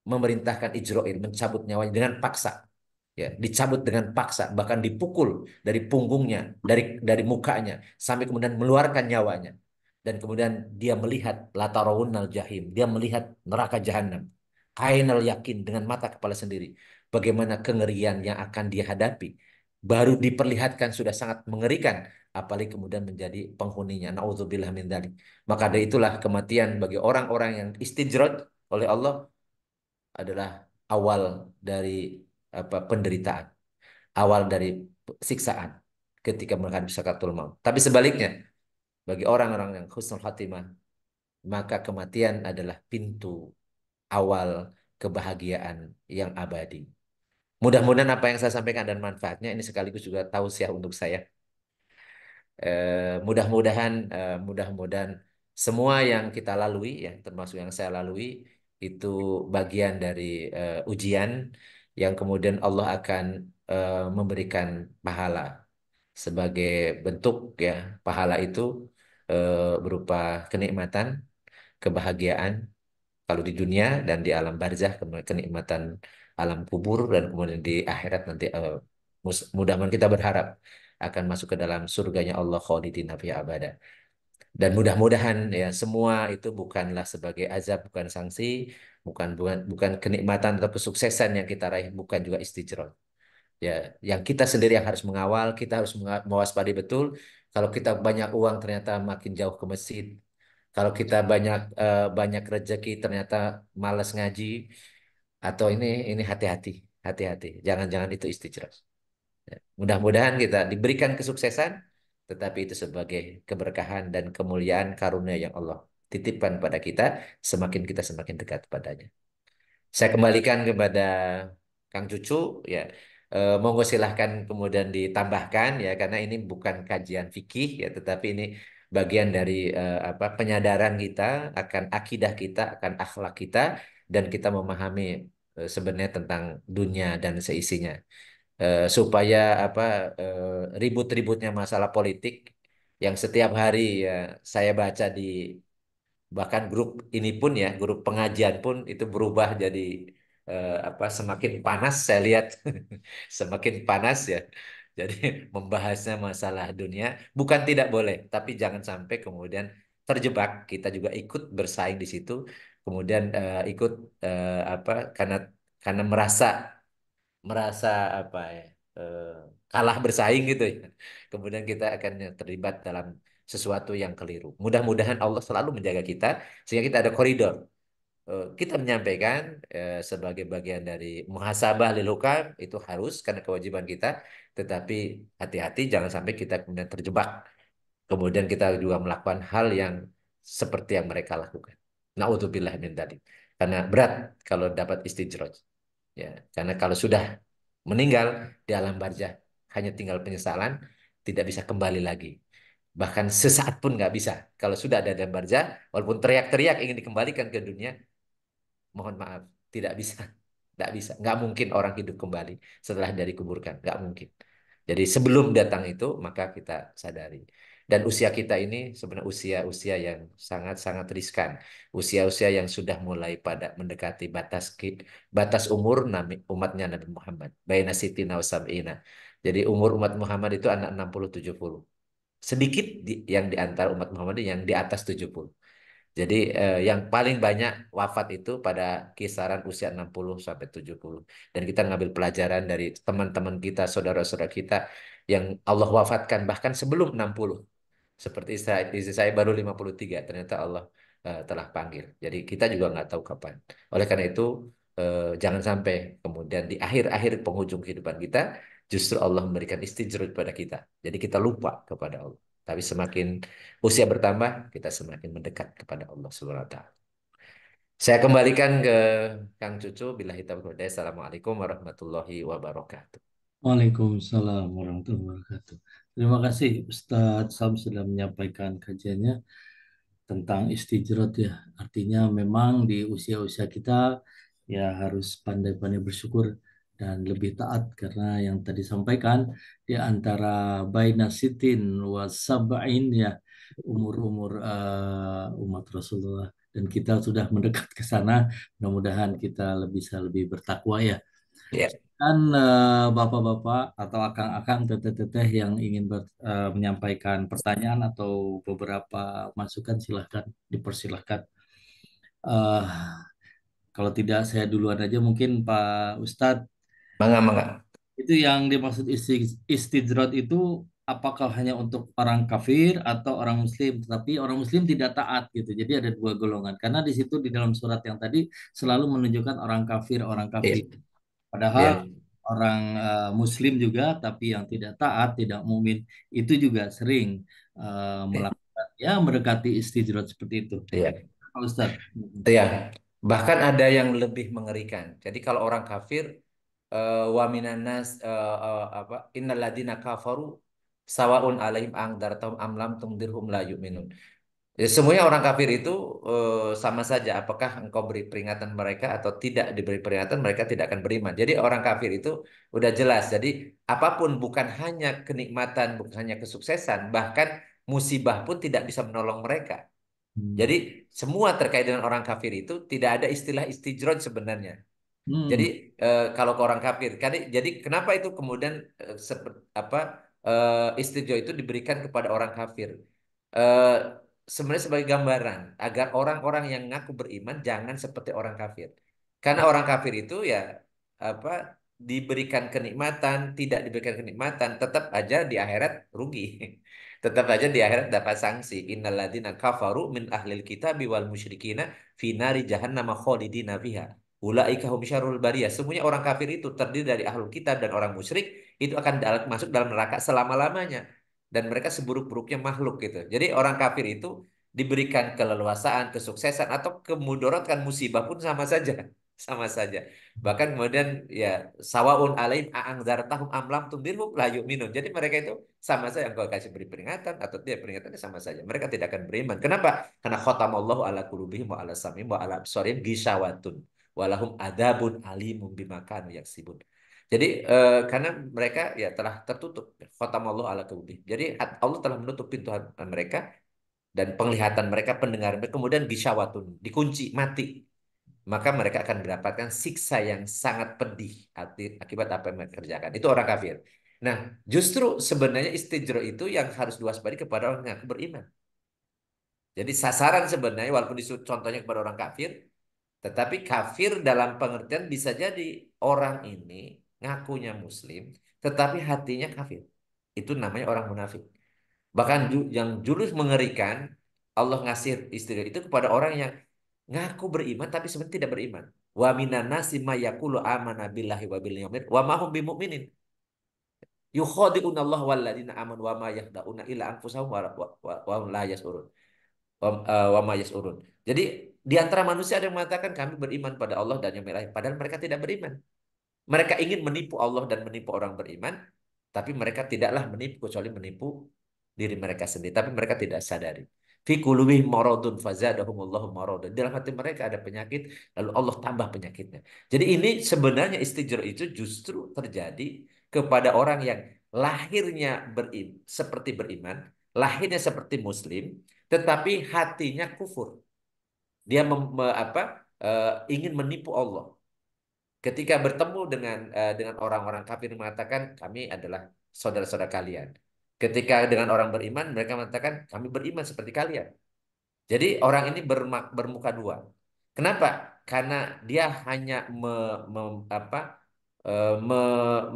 memerintahkan Ijro'il mencabut nyawanya dengan paksa. Ya, dicabut dengan paksa, bahkan dipukul dari punggungnya, dari mukanya, sampai kemudian mengeluarkan nyawanya. Dan kemudian dia melihat latarawunnal jahim, dia melihat neraka jahanam. Ainal yakin dengan mata kepala sendiri. Bagaimana kengerian yang akan dia hadapi. Baru diperlihatkan sudah sangat mengerikan, apalagi kemudian menjadi penghuninya. Nauzubillah min dzalik. Maka dari itulah kematian bagi orang-orang yang istijrad oleh Allah adalah awal dari penderitaan, awal dari siksaan ketika menghadapi sakaratul maut. Tapi sebaliknya, bagi orang-orang yang husnul khatimah, maka kematian adalah pintu awal kebahagiaan yang abadi. Mudah-mudahan apa yang saya sampaikan dan manfaatnya ini sekaligus juga tausiah untuk saya. Mudah-mudahan semua yang kita lalui ya termasuk yang saya lalui itu bagian dari ujian yang kemudian Allah akan memberikan pahala sebagai bentuk ya pahala itu berupa kenikmatan, kebahagiaan kalau di dunia dan di alam barzah kenikmatan alam kubur dan kemudian di akhirat nanti mudah-mudahan kita berharap akan masuk ke dalam surganya Allah khalidina fiha abada. Dan mudah-mudahan ya semua itu bukanlah sebagai azab, bukan sanksi, bukan kenikmatan atau kesuksesan yang kita raih, bukan juga istijroh. Ya, yang kita sendiri yang harus mengawal, kita harus mewaspadai betul. Kalau kita banyak uang ternyata makin jauh ke masjid. Kalau kita banyak rezeki ternyata malas ngaji atau ini hati-hati, hati-hati. Jangan-jangan itu istijroh. Ya, mudah-mudahan kita diberikan kesuksesan, tetapi itu sebagai keberkahan dan kemuliaan karunia yang Allah titipkan pada kita, semakin kita semakin dekat padanya. Saya kembalikan kepada Kang Cucu, ya. Monggo silahkan kemudian ditambahkan ya, karena ini bukan kajian fikih ya, tetapi ini bagian dari penyadaran kita akan akidah kita, akan akhlak kita, dan kita memahami sebenarnya tentang dunia dan seisinya supaya ribut-ributnya masalah politik yang setiap hari ya saya baca di bahkan grup ini pun ya grup pengajian pun itu berubah jadi semakin panas saya lihat semakin panas ya jadi membahasnya masalah dunia bukan tidak boleh tapi jangan sampai kemudian terjebak kita juga ikut bersaing di situ kemudian ikut karena merasa merasa apa ya eh, kalah bersaing gitu ya. Kemudian kita akan terlibat dalam sesuatu yang keliru. Mudah-mudahan Allah selalu menjaga kita sehingga kita ada koridor. Kita menyampaikan sebagai bagian dari muhasabah lil hukam itu harus karena kewajiban kita, tetapi hati-hati jangan sampai kita kemudian terjebak. Kemudian kita juga melakukan hal yang seperti yang mereka lakukan. Nauzubillah min dzalik. Karena berat kalau dapat istijroj. Ya, karena kalau sudah meninggal di alam barzah hanya tinggal penyesalan, tidak bisa kembali lagi. Bahkan sesaat pun nggak bisa. Kalau sudah ada dalam barzah, walaupun teriak-teriak ingin dikembalikan ke dunia, mohon maaf, tidak bisa. Nggak bisa. Nggak mungkin orang hidup kembali setelah dari kuburkan. Nggak mungkin. Jadi sebelum datang itu, maka kita sadari. Dan usia kita ini sebenarnya usia-usia yang sangat-sangat riskan. Usia-usia yang sudah mulai pada mendekati batas umur umatnya Nabi Muhammad. Baina sitina wa sab'ina. Jadi umur umat Muhammad itu anak 60-70. Sedikit yang di antara umat Muhammad yang di atas 70. Jadi yang paling banyak wafat itu pada kisaran usia 60 sampai 70. Dan kita ngambil pelajaran dari teman-teman kita, saudara-saudara kita yang Allah wafatkan bahkan sebelum 60. Seperti istri saya baru 53, ternyata Allah telah panggil. Jadi kita juga nggak tahu kapan. Oleh karena itu, jangan sampai kemudian di akhir-akhir penghujung kehidupan kita, justru Allah memberikan istijrut pada kita. Jadi kita lupa kepada Allah. Tapi semakin usia bertambah, kita semakin mendekat kepada Allah Subhanahu wa Ta'ala. Saya kembalikan ke Kang Cucu. Billahi taufiq wal hidayah. Assalamualaikum warahmatullahi wabarakatuh.
Waalaikumsalam warahmatullahi wabarakatuh. Terima kasih Ustadz Sam sudah menyampaikan kajiannya tentang istijrat ya. Artinya memang di usia-usia kita ya harus pandai-pandai bersyukur dan lebih taat karena yang tadi sampaikan di antara baina sitin wa sab'in ya umur-umur umat Rasulullah dan kita sudah mendekat ke sana. Mudah-mudahan kita bisa lebih bertakwa ya.
Ya,
Dan bapak-bapak atau akang-akang, teteh-teteh yang ingin menyampaikan pertanyaan atau beberapa masukan silahkan dipersilahkan. Eh, Kalau tidak saya duluan aja mungkin Pak Ustadz,
mangga mangga.
itu yang dimaksud istidrat itu apakah hanya untuk orang kafir atau orang muslim? Tetapi orang muslim tidak taat gitu. Jadi ada dua golongan. Karena di situ di dalam surat yang tadi selalu menunjukkan orang
Ya,
kafir. Padahal
ya,
orang Muslim juga, tapi yang tidak taat, tidak mukmin, itu juga sering
ya,
melakukan, ya mendekati istidrat seperti itu.
ya.
Pak Ustadz.
Ya, bahkan ada yang lebih mengerikan. Jadi kalau orang kafir, wa minan nas apa innalladzina kafaru sawaun alaihim angdartum am lam tundirhum la yu'minun. Ya, semuanya orang kafir itu sama saja. Apakah engkau beri peringatan mereka atau tidak diberi peringatan, mereka tidak akan beriman. Jadi orang kafir itu udah jelas. Jadi apapun bukan hanya kenikmatan, bukan hanya kesuksesan, bahkan musibah pun tidak bisa menolong mereka. Jadi
Hmm.
semua terkait dengan orang kafir itu tidak ada istilah istijroj sebenarnya. Jadi
Hmm.
kalau ke orang kafir, jadi kenapa itu kemudian apa istijro itu diberikan kepada orang kafir? Eh, Sebenarnya sebagai gambaran agar orang-orang yang ngaku beriman jangan seperti orang kafir. Karena orang kafir itu ya apa diberikan kenikmatan, tidak diberikan kenikmatan, tetap aja di akhirat rugi. Tetap aja di akhirat dapat sanksi. Innalladzina kafaru min ahlil kitabi wal musyrikina fi nari jahannam khalidina fiha. Ulaika hum syarrul bariyah. Semuanya orang kafir itu terdiri dari ahlul kitab dan orang musyrik itu akan masuk dalam neraka selama-lamanya dan mereka seburuk-buruknya makhluk gitu. Jadi orang kafir itu diberikan keleluasaan, kesuksesan atau kemudaratan musibah pun sama saja. Sama saja. Bahkan kemudian ya sawaun alaihim aangzartahum am lam tundirhum la yu'minun. Jadi mereka itu sama saja engkau kasih beri peringatan atau tidak peringatannya sama saja. Mereka tidak akan beriman. Kenapa? Karena khatamallahu ala qulubihim wa ala samihim wa ala absarihim ghishawatun walahum adabun alimum bima kanu yaksibun. Jadi karena mereka ya telah tertutup khatamallahu ala qulubihim. Jadi Allah telah menutup pintu hati mereka dan penglihatan mereka, pendengaran mereka kemudian ghishawatun, dikunci, mati. Maka mereka akan mendapatkan siksa yang sangat pedih akibat apa yang mereka kerjakan. Itu orang kafir. Nah, justru sebenarnya istijro itu yang harus diwaspadai kepada orang yang ngaku beriman. Jadi sasaran sebenarnya walaupun disebut contohnya kepada orang kafir, tetapi kafir dalam pengertian bisa jadi orang ini ngakunya muslim, tetapi hatinya kafir. Itu namanya orang munafik. Bahkan yang jurus mengerikan, Allah ngasih istilah itu kepada orang yang ngaku beriman tapi sebenarnya tidak beriman. Wa minan nasi may yaqulu amana billahi wa bil yaumil wa ma hum bimumin. Yukhadi'una Allah walladzina amanu wa ma yakhda'una illa anfusahum wa hum la yash'urun. Wa ma yash'urun. Jadi di antara manusia ada yang mengatakan kami beriman pada Allah dan yang lain padahal mereka tidak beriman. Mereka ingin menipu Allah dan menipu orang beriman, tapi mereka tidaklah menipu kecuali menipu diri mereka sendiri. Tapi mereka tidak sadari. Fi qulubihim maradun fazadahumullahu maradan. Dalam hati mereka ada penyakit, lalu Allah tambah penyakitnya. Jadi ini sebenarnya istijra itu justru terjadi kepada orang yang lahirnya seperti beriman, lahirnya seperti muslim, tetapi hatinya kufur. Dia ingin menipu Allah. Ketika bertemu dengan orang-orang kafir mengatakan kami adalah saudara-saudara kalian. Ketika dengan orang beriman mereka mengatakan kami beriman seperti kalian. Jadi orang ini bermuka dua. Kenapa? Karena dia hanya apa,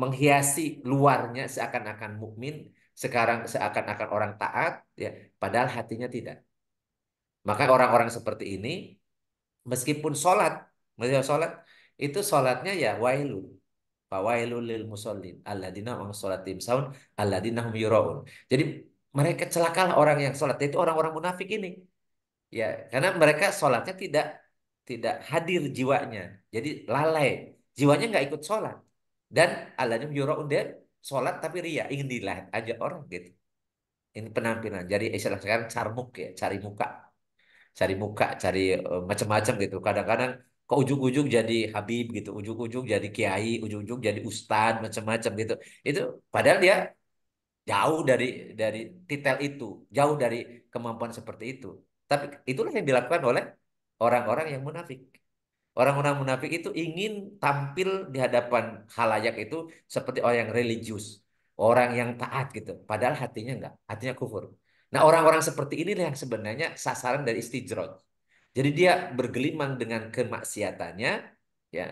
menghiasi luarnya seakan-akan mukmin, sekarang seakan-akan orang taat, ya, padahal hatinya tidak. Maka orang-orang seperti ini, meskipun sholat, meskipun sholat, itu sholatnya ya wailun. Fawailul lil musallin alladzina hum sholatihim sahun alladzina hum yuraun. Jadi mereka celakalah orang yang sholat, itu orang-orang munafik ini. Ya, karena mereka sholatnya tidak tidak hadir jiwanya. Jadi lalai. Jiwanya nggak ikut sholat. Dan alladzina hum yuraun, dia sholat tapi ria, ingin dilihat aja orang gitu. Ini penampilan. Jadi istilah sekarang carmuk ya, cari muka, cari macam-macam gitu. Kadang-kadang ke ujung-ujung jadi Habib gitu, ujung-ujung jadi Kiai, ujung-ujung jadi Ustadz, macam-macam gitu. Itu padahal dia jauh dari titel itu, jauh dari kemampuan seperti itu. Tapi itulah yang dilakukan oleh orang-orang yang munafik. Orang-orang munafik itu ingin tampil di hadapan khalayak itu seperti orang yang religius, orang yang taat gitu. Padahal hatinya enggak, hatinya kufur. Nah, orang-orang seperti inilah yang sebenarnya sasaran dari istijroj. Jadi dia bergelimang dengan kemaksiatannya, ya,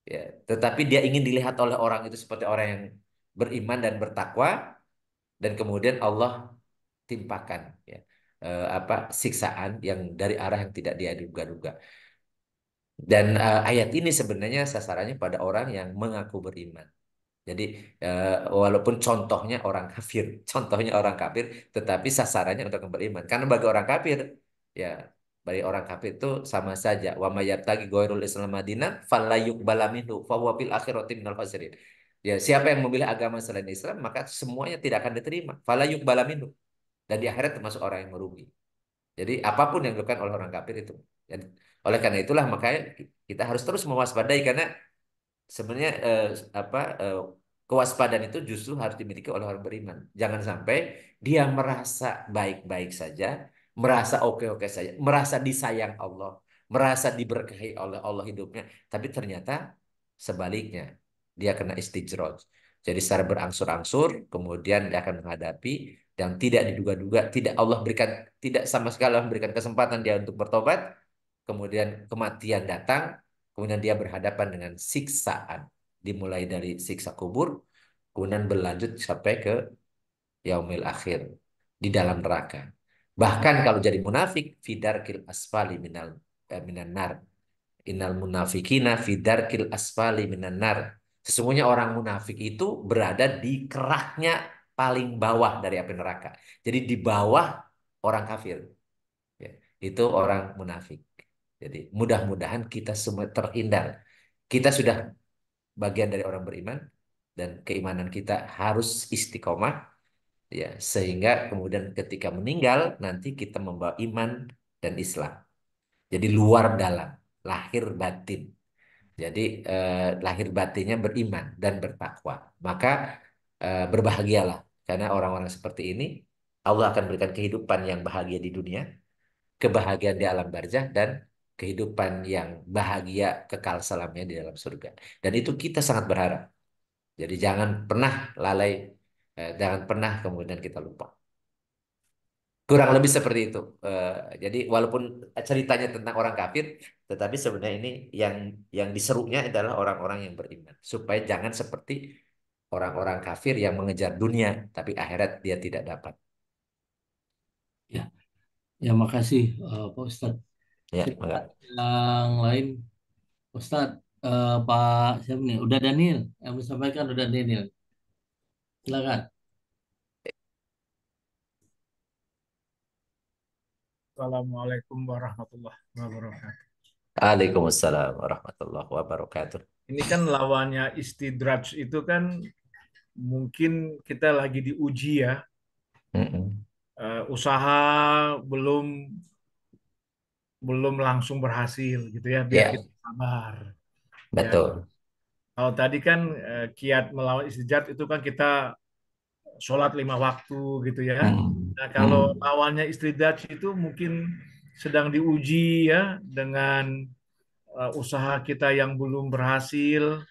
ya. Tetapi dia ingin dilihat oleh orang itu seperti orang yang beriman dan bertakwa, dan kemudian Allah timpakan, ya, apa, siksaan yang dari arah yang tidak dia duga-duga. Dan ayat ini sebenarnya sasarannya pada orang yang mengaku beriman. Jadi walaupun contohnya orang kafir, contohnya orang kafir, tetapi sasarannya untuk yang beriman. Karena bagi orang kafir, ya, bagi orang kafir itu sama saja. Wa may yabtaghi ghairul Islam madinan falyuqbala minhu fa huwa fil akhirati minal khasirin. Ya, siapa yang memilih agama selain Islam, maka semuanya tidak akan diterima. Falyuqbala minhu. Dan di akhirat termasuk orang yang merugi. Jadi apapun yang dilakukan oleh orang kafir itu. Dan oleh karena itulah makanya kita harus terus mewaspadai, karena sebenarnya apa, kewaspadaan itu justru harus dimiliki oleh orang beriman. Jangan sampai dia merasa baik-baik saja, merasa oke-oke saja, merasa disayang Allah, merasa diberkahi oleh Allah hidupnya, tapi ternyata sebaliknya dia kena istijroj. Jadi secara berangsur-angsur kemudian dia akan menghadapi dan tidak diduga-duga, tidak Allah berikan, tidak sama sekali Allah memberikan kesempatan dia untuk bertobat, kemudian kematian datang, kemudian dia berhadapan dengan siksaan. Dimulai dari siksa kubur, kemudian berlanjut sampai ke yaumil akhir, di dalam neraka. Bahkan kalau jadi munafik, fidarkil asfali minan nar. Innal munafikina fidarkil asfali minan nar. Sesungguhnya orang munafik itu berada di keraknya paling bawah dari api neraka. Jadi di bawah orang kafir. Ya, itu orang munafik. Jadi mudah-mudahan kita semua terhindar. Kita sudah bagian dari orang beriman, dan keimanan kita harus istiqomah, ya, sehingga kemudian ketika meninggal nanti kita membawa iman dan Islam. Jadi luar dalam, lahir batin. Jadi lahir batinnya beriman dan bertakwa. Maka berbahagialah, karena orang-orang seperti ini Allah akan berikan kehidupan yang bahagia di dunia, kebahagiaan di alam barzah, dan kehidupan yang bahagia kekal selamanya di dalam surga. Dan itu kita sangat berharap. Jadi jangan pernah lalai, jangan pernah kemudian kita lupa. Kurang lebih seperti itu. Jadi walaupun ceritanya tentang orang kafir, tetapi sebenarnya ini yang diserunya adalah orang-orang yang beriman, supaya jangan seperti orang-orang kafir yang mengejar dunia, tapi akhirat dia tidak dapat.
Ya, ya makasih Pak Ustadz.
Ya,
Kita
maka.
yang lain, Ustadz, Pak siapa nih? Udah Daniel yang disampaikan, udah Daniel. Silakan.
Assalamualaikum warahmatullahi wabarakatuh.
Waalaikumsalam warahmatullahi wabarakatuh.
Ini kan lawannya istidraj itu kan mungkin kita lagi diuji ya.
Mm-mm.
Usaha belum belum langsung berhasil gitu ya, biar
Ya,
kita sabar. Ya,
betul.
kalau tadi kan kiat melawan istidraj itu kan kita sholat 5 waktu gitu ya.
Mm-mm.
Nah, kalau
Mm-mm.
lawannya istidraj itu mungkin sedang diuji ya dengan usaha kita yang belum berhasil.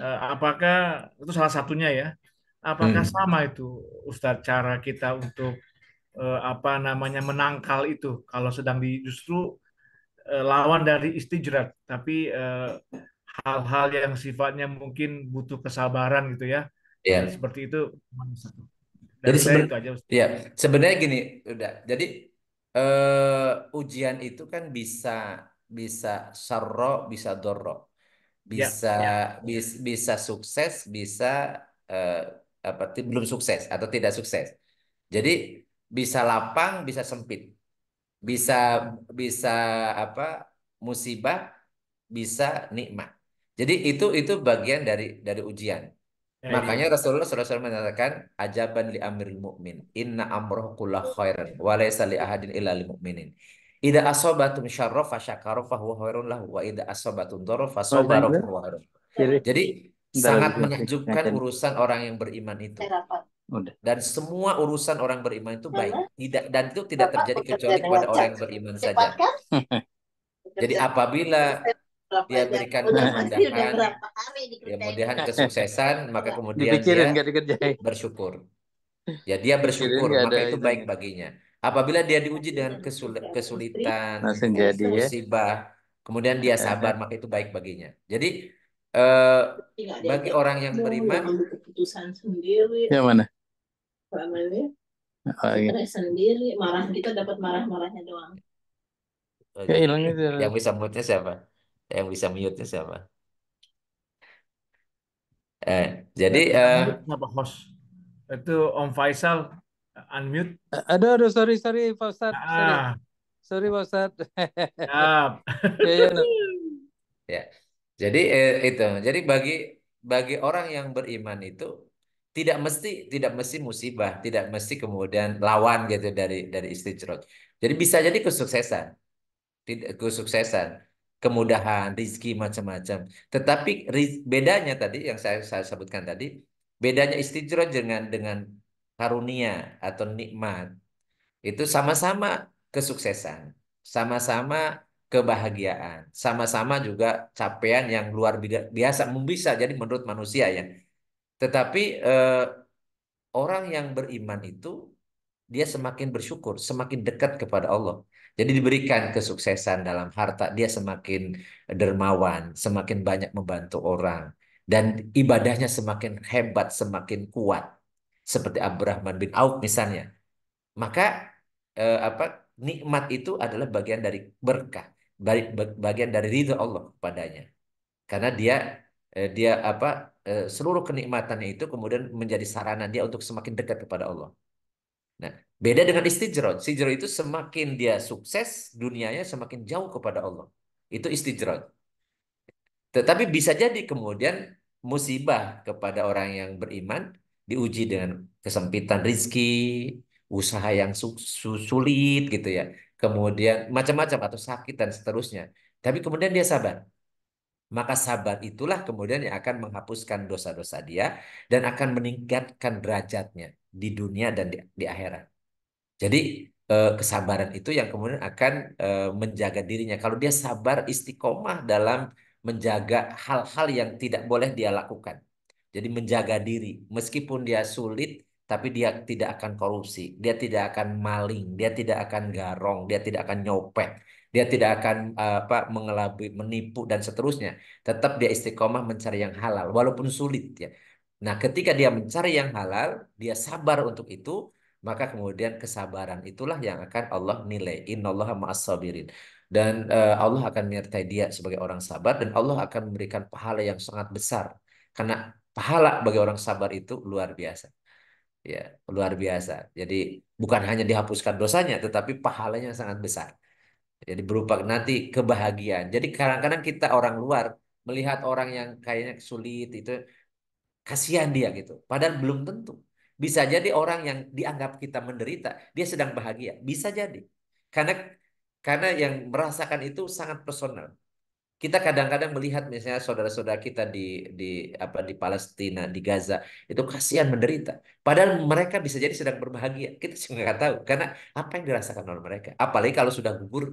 Apakah itu salah satunya ya? Apakah
Mm-mm.
sama itu Ustadz cara kita untuk apa namanya menangkal itu kalau sedang justru lawan dari istijrat, tapi hal-hal yang sifatnya mungkin butuh kesabaran gitu ya.
Ya.
Seperti itu.
Jadi
Dari saya itu aja, Ustaz.
ya sebenarnya gini, udah. Jadi ujian itu kan bisa bisa sarro, bisa dorro,
Ya,
bisa bisa sukses, bisa eh, belum sukses atau tidak sukses. Jadi bisa lapang, bisa sempit, bisa bisa apa musibah, bisa nikmat. Jadi itu bagian dari ujian.
ya itu.
Makanya Rasulullah SAW mengatakan ajaban li amril mu'min inna amroh kullah khairan wa laysa li ahadin illa lil mu'minin. Ida asobatum syarra fasyakara fahuwa khairun lahu wa ida asobatum dharra
Pasang
fasabara
dulu,
fahuwa khairun.
kiri.
Jadi
Bentar lagi
sangat
selesai.
menakjubkan
Ngaken.
urusan orang yang beriman itu.
Udah.
Dan semua urusan orang beriman itu baik. Tidak, dan itu tidak terjadi kecuali kepada orang yang beriman saja. Jadi apabila dia berikan kemudahan, kemudahan kesuksesan, maka kemudian
Dipikirin
dia
nggak dikerjain.
bersyukur. Ya, dia
Pikirin
bersyukur,
nggak ada
maka itu baik
itunya.
baginya. Apabila dia diuji dengan kesulitan,
Langsung jadi ya.
musibah, kemudian dia sabar, maka itu baik baginya. Jadi, eh, bagi orang yang beriman,
Yang mana? Oh, iya.
Sendiri marah kita dapat marah-marahnya doang.
Ya hilang itu.
yang bisa mute-nya siapa? Yang bisa mute-nya siapa? Jadi,
Kenapa host? Itu Om Faisal unmute.
Aduh, sorry, Pak Ustadz.
Ah,
Sorry, Pak Ustadz.
siap.
Ya, ya, no.
ya. Jadi itu. Jadi bagi orang yang beriman itu tidak mesti musibah, tidak mesti kemudian lawan gitu dari istijrot. Jadi bisa jadi kesuksesan, tidak kesuksesan, kemudahan, rizki macam-macam. Tetapi bedanya tadi yang saya sebutkan tadi, bedanya istijrot dengan karunia atau nikmat itu sama-sama kesuksesan, sama-sama kebahagiaan, sama-sama juga capaian yang luar biasa, bisa jadi menurut manusia ya. Tetapi orang yang beriman itu dia semakin bersyukur, semakin dekat kepada Allah. Jadi diberikan kesuksesan dalam harta, dia semakin dermawan, semakin banyak membantu orang, dan ibadahnya semakin hebat, semakin kuat. Seperti Abdurrahman bin Auf misalnya. Maka apa nikmat itu adalah bagian dari berkah, bagian dari ridho Allah kepadanya. Karena dia seluruh kenikmatannya itu kemudian menjadi sarana dia untuk semakin dekat kepada Allah. Nah, beda dengan istijrod. Istijrod itu semakin dia sukses, dunianya semakin jauh kepada Allah. Itu istijrod. Tetapi bisa jadi kemudian musibah kepada orang yang beriman diuji dengan kesempitan rizki, usaha yang sulit gitu ya. Kemudian macam-macam atau sakit dan seterusnya. Tapi kemudian dia sabar. Maka sabar itulah kemudian yang akan menghapuskan dosa-dosa dia dan akan meningkatkan derajatnya di dunia dan di akhirat. Jadi kesabaran itu yang kemudian akan menjaga dirinya. Kalau dia sabar istiqomah dalam menjaga hal-hal yang tidak boleh dia lakukan. Jadi menjaga diri, meskipun dia sulit, tapi dia tidak akan korupsi, dia tidak akan maling, dia tidak akan garong, dia tidak akan nyopet, dia tidak akan mengelabui, menipu dan seterusnya. Tetap dia istiqomah mencari yang halal, walaupun sulit ya. Nah, ketika dia mencari yang halal, dia sabar untuk itu, maka kemudian kesabaran itulah yang akan Allah nilai. Innallaha ma'as sabirin. Dan Allah akan menyertai dia sebagai orang sabar dan Allah akan memberikan pahala yang sangat besar. Karena pahala bagi orang sabar itu luar biasa. Ya, luar biasa. Jadi bukan hanya dihapuskan dosanya, tetapi pahalanya sangat besar. Jadi berupa nanti kebahagiaan. Jadi kadang-kadang kita orang luar melihat orang yang kayaknya sulit itu kasihan dia gitu. Padahal belum tentu. Bisa jadi orang yang dianggap kita menderita, dia sedang bahagia. Bisa jadi. Karena karena yang merasakan itu sangat personal. Kita kadang-kadang melihat misalnya saudara-saudara kita di di Palestina, di Gaza, itu kasihan menderita. Padahal mereka bisa jadi sedang berbahagia. Kita juga nggak tahu karena apa yang dirasakan oleh mereka. Apalagi kalau sudah gugur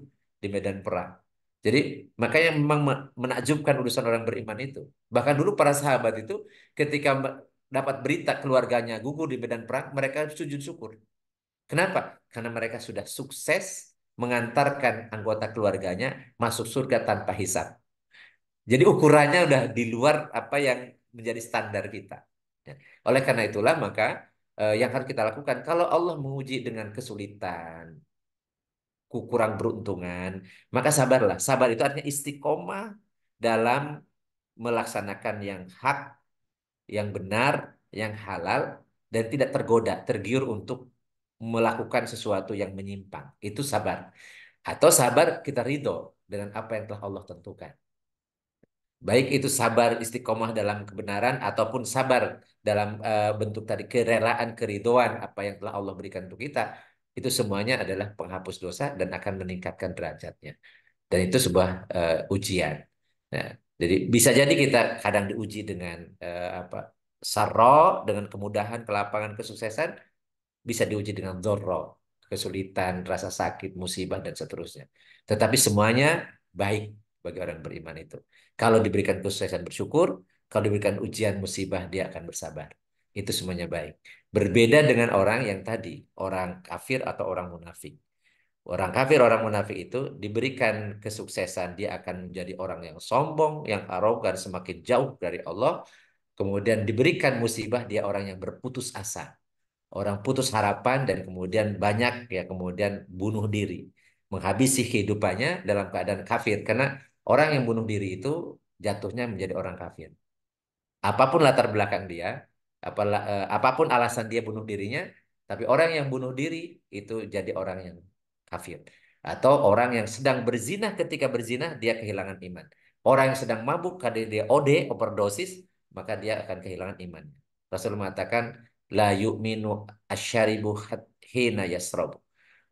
di medan perang. Jadi makanya memang menakjubkan urusan orang beriman itu. Bahkan dulu para sahabat itu ketika dapat berita keluarganya gugur di medan perang, mereka sujud syukur. Kenapa? Karena mereka sudah sukses mengantarkan anggota keluarganya masuk surga tanpa hisab. Jadi ukurannya udah di luar apa yang menjadi standar kita. Ya. Oleh karena itulah maka yang harus kita lakukan kalau Allah menguji dengan kesulitan, kurang beruntungan, maka sabarlah. Sabar itu artinya istiqomah dalam melaksanakan yang hak, yang benar, yang halal, dan tidak tergoda, tergiur untuk melakukan sesuatu yang menyimpang. Itu sabar. Atau sabar kita ridho dengan apa yang telah Allah tentukan. Baik itu sabar istiqomah dalam kebenaran ataupun sabar dalam bentuk tadi kerelaan, keridoan apa yang telah Allah berikan untuk kita. Itu semuanya adalah penghapus dosa dan akan meningkatkan derajatnya. Dan itu sebuah ujian. Nah, jadi bisa jadi kita kadang diuji dengan apa sarro, dengan kemudahan, kelapangan, kesuksesan, bisa diuji dengan dzarra, kesulitan, rasa sakit, musibah dan seterusnya. Tetapi semuanya baik bagi orang beriman itu. Kalau diberikan kesuksesan bersyukur, kalau diberikan ujian musibah dia akan bersabar. Itu semuanya baik. Berbeda dengan orang yang tadi, orang kafir atau orang munafik. Orang kafir, orang munafik itu diberikan kesuksesan, dia akan menjadi orang yang sombong, yang arogan, semakin jauh dari Allah. Kemudian diberikan musibah, dia orang yang berputus asa, orang putus harapan dan kemudian banyak ya kemudian bunuh diri, menghabisi kehidupannya dalam keadaan kafir. Karena orang yang bunuh diri itu jatuhnya menjadi orang kafir. Apapun latar belakang dia, apapun alasan dia bunuh dirinya, tapi orang yang bunuh diri itu jadi orang yang kafir. Atau orang yang sedang berzina, ketika berzina dia kehilangan iman. Orang yang sedang mabuk karena dia OD, overdosis, maka dia akan kehilangan iman. Rasul mengatakan, la yu'minu asyaribu hina yasrob,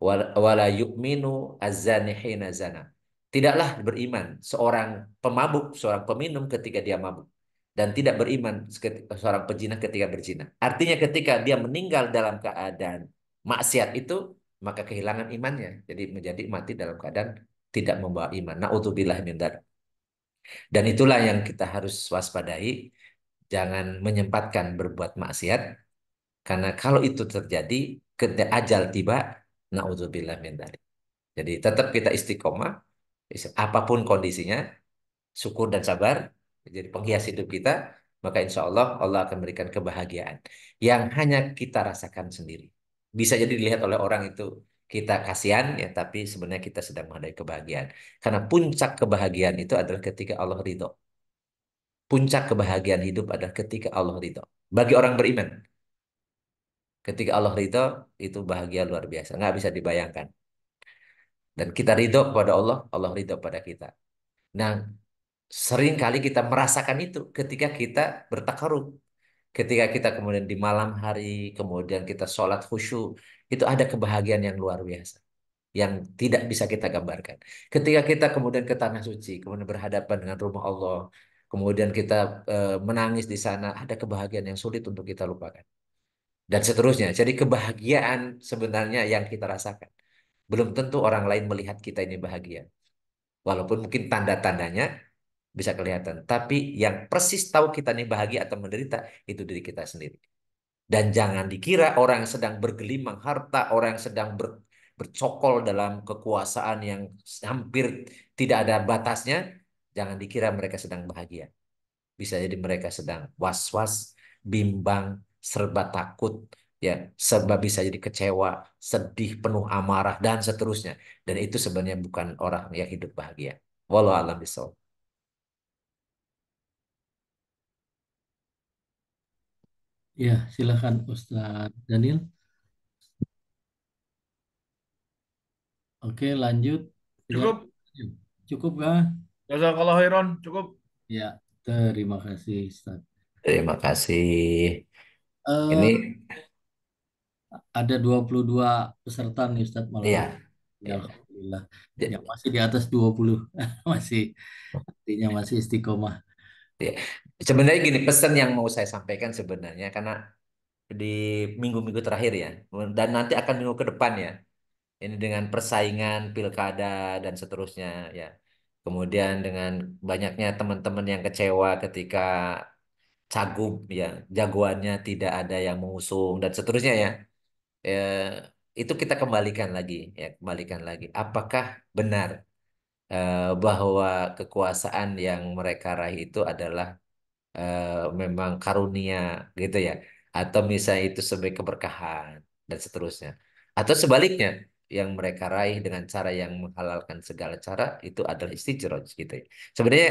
wala yu'minu azani hina zana. Tidaklah beriman seorang pemabuk, seorang peminum ketika dia mabuk, dan tidak beriman seorang pezina ketika berzina. Artinya ketika dia meninggal dalam keadaan maksiat itu, maka kehilangan imannya. Jadi menjadi mati dalam keadaan tidak membawa iman. Na'udzubillah min dzalik. Dan itulah yang kita harus waspadai. Jangan menyempatkan berbuat maksiat. Karena kalau itu terjadi, ketika ajal tiba, na'udzubillah min dzalik. Jadi tetap kita istiqomah, apapun kondisinya, syukur dan sabar jadi penghias hidup kita, maka insya Allah Allah akan memberikan kebahagiaan yang hanya kita rasakan sendiri. Bisa jadi dilihat oleh orang itu kita kasihan ya, tapi sebenarnya kita sedang menghadapi kebahagiaan. Karena puncak kebahagiaan itu adalah ketika Allah ridho. Puncak kebahagiaan hidup adalah ketika Allah ridho. Bagi orang beriman, ketika Allah ridho itu bahagia luar biasa, nggak bisa dibayangkan. Dan kita ridho kepada Allah, Allah ridho pada kita. Nah, sering kali kita merasakan itu ketika kita bertakarub. Ketika kita kemudian di malam hari, kemudian kita sholat khusyuk, itu ada kebahagiaan yang luar biasa. Yang tidak bisa kita gambarkan. Ketika kita kemudian ke Tanah Suci, kemudian berhadapan dengan rumah Allah, kemudian kita menangis di sana, ada kebahagiaan yang sulit untuk kita lupakan. Dan seterusnya. Jadi kebahagiaan sebenarnya yang kita rasakan. Belum tentu orang lain melihat kita ini bahagia. Walaupun mungkin tanda-tandanya bisa kelihatan. Tapi yang persis tahu kita nih bahagia atau menderita, itu diri kita sendiri. Dan jangan dikira orang yang sedang bergelimang harta, orang yang sedang bercokol dalam kekuasaan yang hampir tidak ada batasnya, jangan dikira mereka sedang bahagia. Bisa jadi mereka sedang was-was, bimbang, serba takut, ya, serba bisa jadi kecewa, sedih, penuh amarah, dan seterusnya. Dan itu sebenarnya bukan orang yang hidup bahagia. Wallahu a'lam bishawab.
Ya, silakan Ustaz Daniel. Oke, lanjut. Silakan.
Cukup.
Cukup kah?
Jazakallah khairan. Cukup.
Ya, terima kasih Ustaz.
Terima kasih. Ini,
Eh, ada 22 peserta nih Ustaz malam
ya,
ini. Ya,
ya.
Alhamdulillah.
Ja-
Yang masih di atas 20. Masih, artinya masih istiqomah.
ya. Sebenarnya gini, pesan yang mau saya sampaikan sebenarnya, karena di minggu-minggu terakhir ya, dan nanti akan minggu ke depan ya, ini dengan persaingan pilkada dan seterusnya ya. Kemudian dengan banyaknya teman-teman yang kecewa ketika cagup ya, jagoannya tidak ada yang mengusung dan seterusnya ya. Ya, itu kita kembalikan lagi ya, kembalikan lagi. Apakah benar bahwa kekuasaan yang mereka raih itu adalah memang karunia gitu ya, atau misalnya itu sebagai keberkahan dan seterusnya, atau sebaliknya yang mereka raih dengan cara yang menghalalkan segala cara itu adalah istijroj gitu ya. Sebenarnya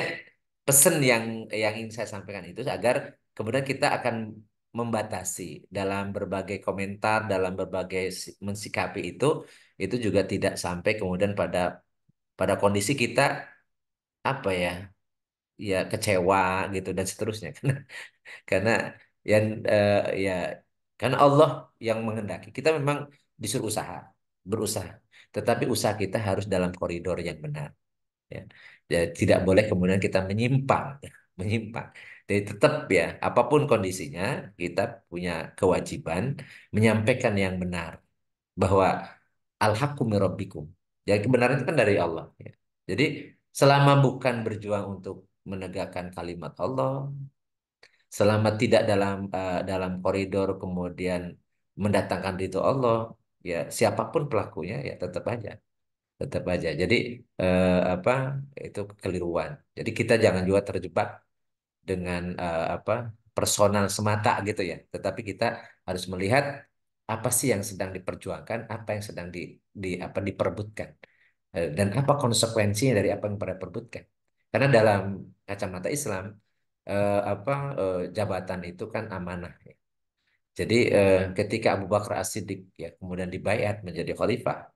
pesan yang ingin saya sampaikan itu agar kemudian kita akan membatasi dalam berbagai komentar, dalam berbagai mensikapi itu juga tidak sampai kemudian pada kondisi kita apa ya, ya kecewa gitu dan seterusnya. Karena yang ya karena Allah yang menghendaki kita memang disuruh berusaha, tetapi usaha kita harus dalam koridor yang benar, ya. Ya, tidak boleh kemudian kita menyimpang, ya, menyimpang. Jadi tetap ya, apapun kondisinya kita punya kewajiban menyampaikan yang benar, bahwa al-haqqu min rabbikum. Jadi kebenaran itu kan dari Allah, ya. Jadi selama bukan berjuang untuk menegakkan kalimat Allah, selama tidak dalam koridor kemudian mendatangkan ridho Allah, ya siapapun pelakunya ya tetap aja. Jadi apa itu kekeliruan. Jadi kita jangan juga terjebak dengan apa personal semata gitu ya. Tetapi kita harus melihat apa sih yang sedang diperjuangkan, apa yang sedang apa diperebutkan. Dan apa konsekuensinya dari apa yang pada perebutkan. Karena dalam kacamata Islam apa jabatan itu kan amanah, ya. Jadi ketika Abu Bakar As-Siddiq ya kemudian dibaiat menjadi khalifah,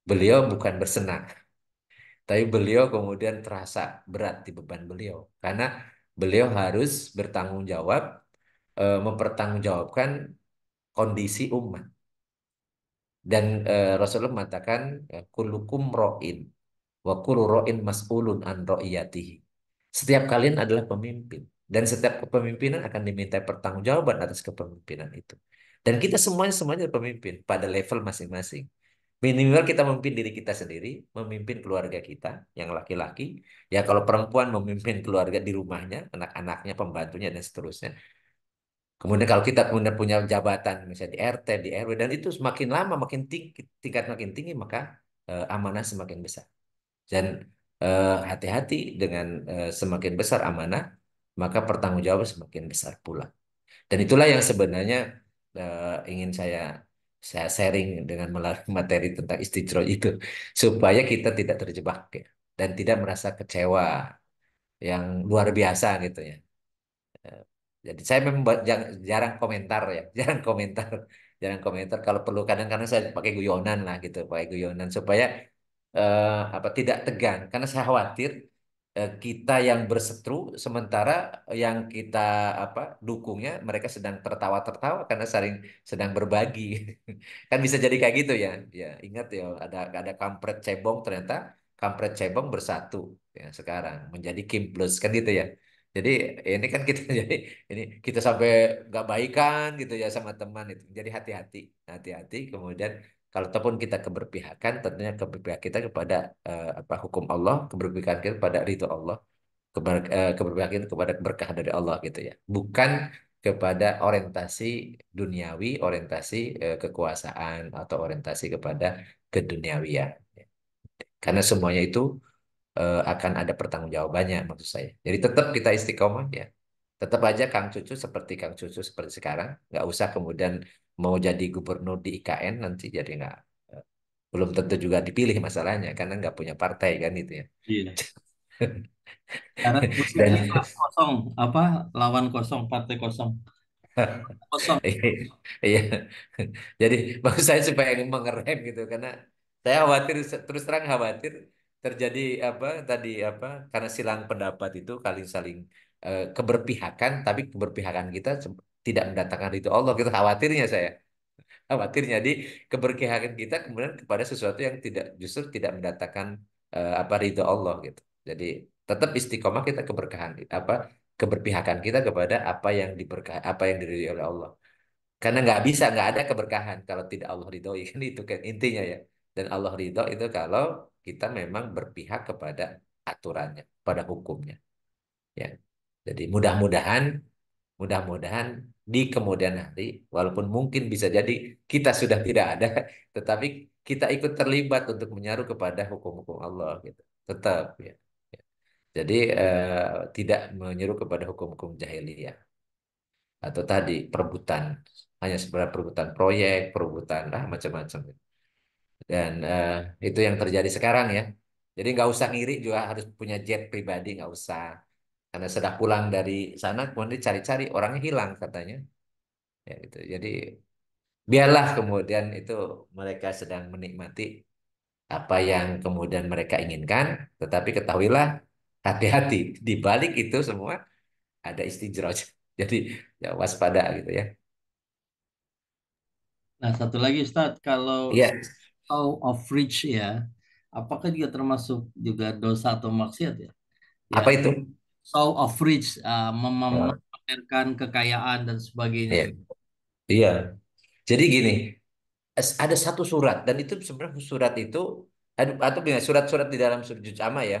beliau bukan bersenang, tapi beliau kemudian terasa berat di beban beliau karena beliau harus bertanggung jawab, mempertanggungjawabkan kondisi umat. Dan Rasulullah mengatakan kullukum ro'in wa kullu ro'in mas'ulun an ro'iyatihi. Setiap kalian adalah pemimpin dan setiap kepemimpinan akan diminta pertanggungjawaban atas kepemimpinan itu. Dan kita semuanya semuanya pemimpin pada level masing-masing. Minimal kita memimpin diri kita sendiri, memimpin keluarga kita yang laki-laki. Ya kalau perempuan memimpin keluarga di rumahnya, anak-anaknya, pembantunya dan seterusnya. Kemudian kalau kita kemudian punya jabatan misalnya di RT, di RW dan itu semakin lama makin tinggi, tingkat makin tinggi maka amanah semakin besar. Dan hati-hati dengan semakin besar amanah, maka pertanggungjawaban semakin besar pula. Dan itulah yang sebenarnya ingin saya sharing dengan melalui materi tentang istijroh itu, supaya kita tidak terjebak ya, dan tidak merasa kecewa yang luar biasa gitu ya. Eh, Jadi saya memang jarang komentar ya, jarang komentar, jarang komentar. Kalau perlu kadang-kadang saya pakai guyonan lah gitu, pakai guyonan supaya apa tidak tegang. Karena saya khawatir kita yang berseteru, sementara yang kita apa dukungnya mereka sedang tertawa-tertawa karena saling sedang berbagi. Kan bisa jadi kayak gitu ya. Ya ingat ya ada kampret cebong ternyata kampret cebong bersatu ya sekarang menjadi Kim Plus kan gitu ya. Jadi ini kan kita jadi ini kita sampai nggak baikan gitu ya sama teman itu. Jadi hati-hati, hati-hati. Kemudian kalau ataupun kita keberpihakan, tentunya keberpihak kita kepada apa hukum Allah, keberpihakan kita kepada ridho Allah, keberpihakan kepada berkah dari Allah gitu ya. Bukan kepada orientasi duniawi, orientasi kekuasaan atau orientasi kepada keduniawian. Karena semuanya itu akan ada pertanggungjawabannya maksud saya. Jadi tetap kita istiqomah ya. Tetap aja Kang Cucu seperti Kang Cucu seperti sekarang. Nggak usah kemudian mau jadi gubernur di IKN nanti jadi nggak eh, belum tentu juga dipilih masalahnya karena nggak punya partai kan itu ya.
Iya. Karena musuhnya
Dan
kosong, apa lawan kosong, partai kosong, kosong.
iya, jadi maksud saya supaya mengerem gitu karena saya khawatir terus terang khawatir terjadi apa tadi apa karena silang pendapat itu kali saling keberpihakan tapi keberpihakan kita tidak mendatangkan ridho Allah gitu khawatirnya saya khawatirnya di keberpihakan kita kemudian kepada sesuatu yang tidak justru tidak mendatangkan apa ridho Allah gitu. Jadi tetap istiqomah kita keberkahan apa keberpihakan kita kepada apa yang diberkah apa yang diridhoi oleh Allah. Karena nggak ada keberkahan kalau tidak Allah ridhoi kan itu kan intinya ya. Dan Allah ridho itu kalau kita memang berpihak kepada aturannya, pada hukumnya. Ya. Jadi mudah-mudahan di kemudian hari, walaupun mungkin bisa jadi kita sudah tidak ada, tetapi kita ikut terlibat untuk menyaru kepada hukum-hukum Allah gitu. Tetap ya. Jadi tidak menyeru kepada hukum-hukum jahiliyah atau tadi perebutan, hanya sekedar perebutan proyek, perebutan macam-macam. Dan itu yang terjadi sekarang ya. Jadi nggak usah ngiri juga harus punya jet pribadi, nggak usah. Karena sudah pulang dari sana, kemudian dicari-cari orangnya hilang katanya. Ya, gitu. Jadi biarlah kemudian itu mereka sedang menikmati apa yang kemudian mereka inginkan, tetapi ketahuilah hati-hati di balik itu semua ada istijroj. Jadi ya waspada gitu ya.
Nah, satu lagi Ustadz, kalau
Iya,
show of rich ya, apakah juga termasuk juga dosa atau maksiat ya? Ya,
apa itu?
show of rich,
Ya,
memamerkan kekayaan dan sebagainya.
iya. Iya. Jadi gini, ada satu surat dan itu sebenarnya surat itu atau surat-surat di dalam surat Juz Amma ya.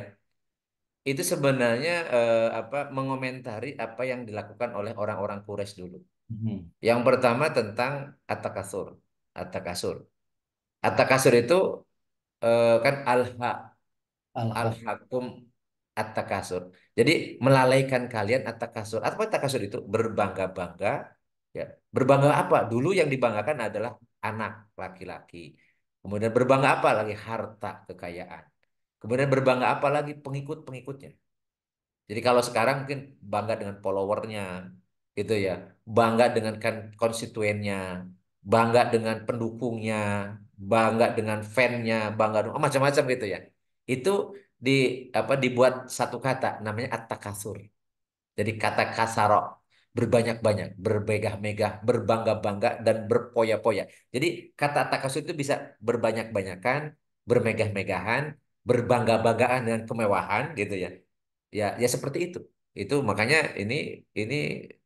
Itu sebenarnya apa mengomentari apa yang dilakukan oleh orang-orang Quraisy dulu.
Mhm.
Yang pertama tentang at-takasur. At-takasur. At-takasur itu kan
Alhaq.
al-hakum at-takasur. Jadi melalaikan kalian at-takasur. Apa at-takasur itu? Berbangga-bangga. Ya, berbangga apa? Dulu yang dibanggakan adalah anak laki-laki. Kemudian berbangga apa lagi? Harta, kekayaan. Kemudian berbangga apa lagi? Pengikut-pengikutnya. Jadi kalau sekarang mungkin bangga dengan followernya, gitu ya, bangga dengan kan konstituennya, bangga dengan pendukungnya, bangga dengan fannya, bangga dengan macam-macam gitu ya. Itu di apa dibuat satu kata namanya at-takasur. Jadi kata kasarok berbanyak-banyak, bermegah-megah, berbangga-bangga dan berpoya-poya. Jadi kata at-takasur itu bisa berbanyak-banyakan, bermegah-megahan, berbangga-banggaan dengan kemewahan gitu ya. Ya, ya seperti itu. Itu makanya ini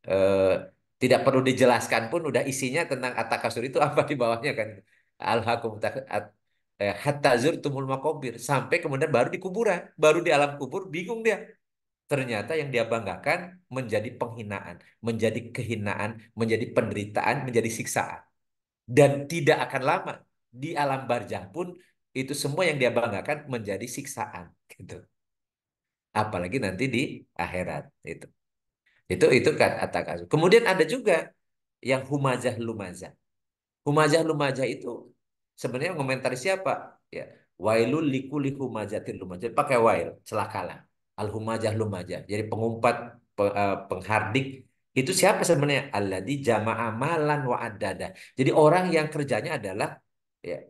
eh, tidak perlu dijelaskan pun udah isinya tentang at-takasur itu apa di bawahnya kan. Alhaakum hatta zurtumul maqabir sampai kemudian baru di kuburan, baru di alam kubur bingung dia. Ternyata yang dia banggakan menjadi penghinaan, menjadi kehinaan, menjadi penderitaan, menjadi siksaan. Dan tidak akan lama di alam barzah pun itu semua yang dia banggakan menjadi siksaan gitu. Apalagi nanti di akhirat itu. Itu kan atakasu. Kemudian ada juga yang humazah lumazah. Humazah lumazah itu sebenarnya mengomentari siapa? Ya, wailul likuli humazatin lumazah. Pakai wail, celakalah. Al humazah lumazah. Jadi pengumpat, penghardik itu siapa sebenarnya? Alladzi jama'a malan wa addada. Jadi orang yang kerjanya adalah ya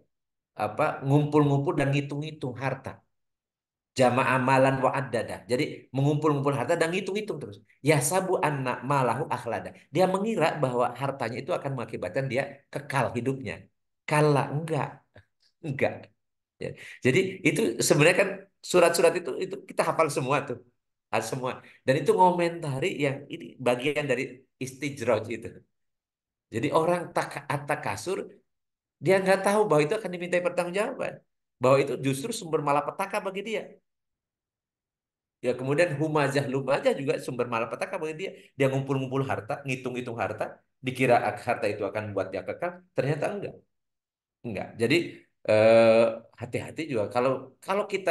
apa ngumpul-ngumpul dan ngitung-ngitung harta. Jamaah malan wa addada. Jadi mengumpul-ngumpul harta dan ngitung-ngitung terus. Ya sabu anna malahu akhlada. Dia mengira bahwa hartanya itu akan mengakibatkan dia kekal hidupnya. Kala enggak, enggak. Ya. Jadi itu sebenarnya kan surat-surat itu kita hafal semua tuh. Semua. Dan itu ngomentari yang ini bagian dari istijroj itu. Jadi orang tak atak kasur dia nggak tahu bahwa itu akan dimintai pertanggungjawaban. Bahwa itu justru sumber malapetaka bagi dia. Ya kemudian humazah lumazah juga sumber malapetaka bagi dia. Dia ngumpul-ngumpul harta, ngitung-ngitung harta, dikira harta itu akan buat dia kekal, ternyata enggak. Enggak. Jadi eh, hati-hati juga kalau kalau kita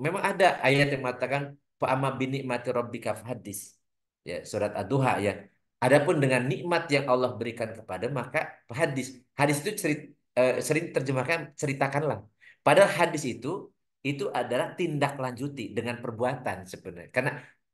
memang ada ayat yang mengatakan fa'amma binikmati rabbika fahaddis. Ya, surat Ad-Duha ya. Adapun dengan nikmat yang Allah berikan kepada maka hadis. Hadis itu sering terjemahkan ceritakanlah. Padahal hadis itu adalah tindak lanjuti dengan perbuatan sebenarnya. Karena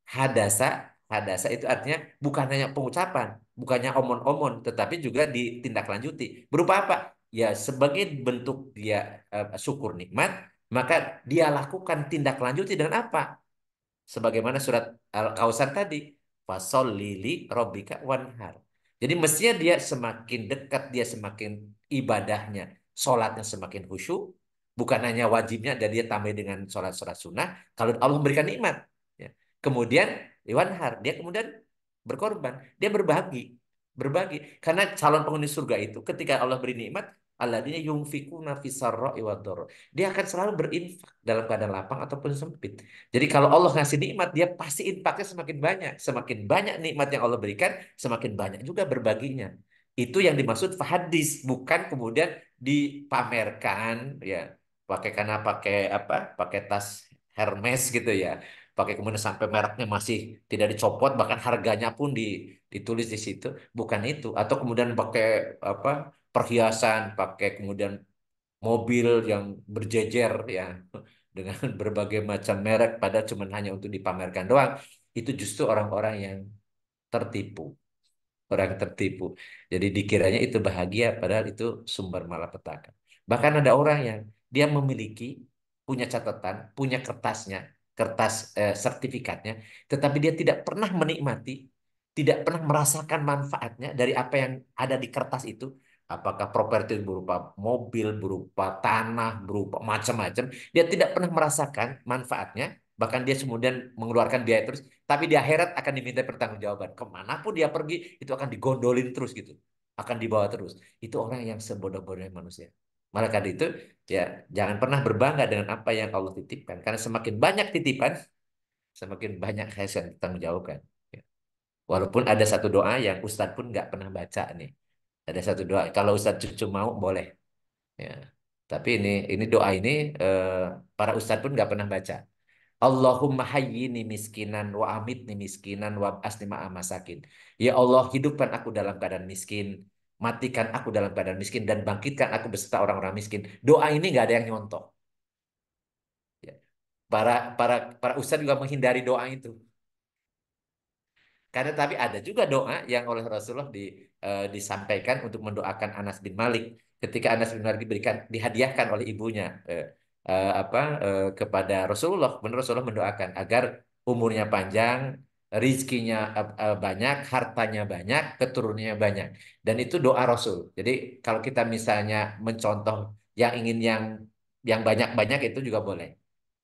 hadasa hadasa itu artinya bukan hanya pengucapan, bukannya omon-omon, tetapi juga ditindaklanjuti. Berupa apa? Ya sebagai bentuk dia syukur nikmat, maka dia lakukan tindak lanjuti dengan apa? Sebagaimana surat Al-Kausar tadi, fasholli li rabbika wanhar. Jadi mestinya dia semakin dekat, dia semakin ibadahnya, sholatnya semakin khusyuk, bukan hanya wajibnya dan dia tambah dengan sholat-sholat sunnah. Kalau Allah memberikan nikmat, ya. Kemudian wanhar, dia kemudian berkorban, dia berbagi, berbagi. Karena calon penghuni surga itu ketika Allah beri nikmat, Alladzina yunfikuna fis-sarra'i wad-dharra. Dia akan selalu berinfak dalam keadaan lapang ataupun sempit. Jadi kalau Allah ngasih nikmat, dia pasti infaknya semakin banyak. Semakin banyak nikmat yang Allah berikan, semakin banyak juga berbaginya. Itu yang dimaksud fahadis, bukan kemudian dipamerkan ya. Pakai apa? Pakai tas Hermes gitu ya. Pakai kemudian sampai mereknya masih tidak dicopot, bahkan harganya pun ditulis di situ. Bukan itu. Atau kemudian pakai apa? Perhiasan, pakai kemudian mobil yang berjejer ya dengan berbagai macam merek padahal cuma hanya untuk dipamerkan doang. Itu justru orang-orang yang tertipu. Orang tertipu. Jadi dikiranya itu bahagia, padahal itu sumber malapetaka. Bahkan ada orang yang dia memiliki, punya catatan, punya kertasnya, kertas sertifikatnya, tetapi dia tidak pernah menikmati, tidak pernah merasakan manfaatnya dari apa yang ada di kertas itu. Apakah properti berupa mobil, berupa tanah, berupa macam-macam. Dia tidak pernah merasakan manfaatnya, bahkan dia kemudian mengeluarkan biaya terus. Tapi di akhirat akan diminta pertanggungjawaban. Kemanapun dia pergi, itu akan digondolin terus gitu. Akan dibawa terus. Itu orang yang sebodoh-bodohnya manusia. Maka dari itu, ya jangan pernah berbangga dengan apa yang Allah titipkan. Karena semakin banyak titipan, semakin banyak hasil yang ditanggungjawabkan. Ya. Walaupun ada satu doa yang Ustadz pun nggak pernah baca nih. Ada satu doa. Kalau Ustadz cucu mau, boleh. Ya. Tapi ini doa ini eh, para Ustadz pun nggak pernah baca. Allahumma hayyini miskinan wa amitni miskinan wa asni masakin. Ya Allah, hidupkan aku dalam keadaan miskin, matikan aku dalam keadaan miskin dan bangkitkan aku beserta orang-orang miskin. Doa ini nggak ada yang nyontoh. Ya. Para ustadz juga menghindari doa itu. Karena tapi ada juga doa yang oleh Rasulullah disampaikan untuk mendoakan Anas bin Malik ketika Anas bin Malik dihadiahkan oleh ibunya kepada Rasulullah. Kemudian Rasulullah mendoakan agar umurnya panjang, rizkinya banyak, hartanya banyak, keturunannya banyak. Dan itu doa Rasul. Jadi kalau kita misalnya mencontoh yang ingin yang banyak-banyak itu juga boleh.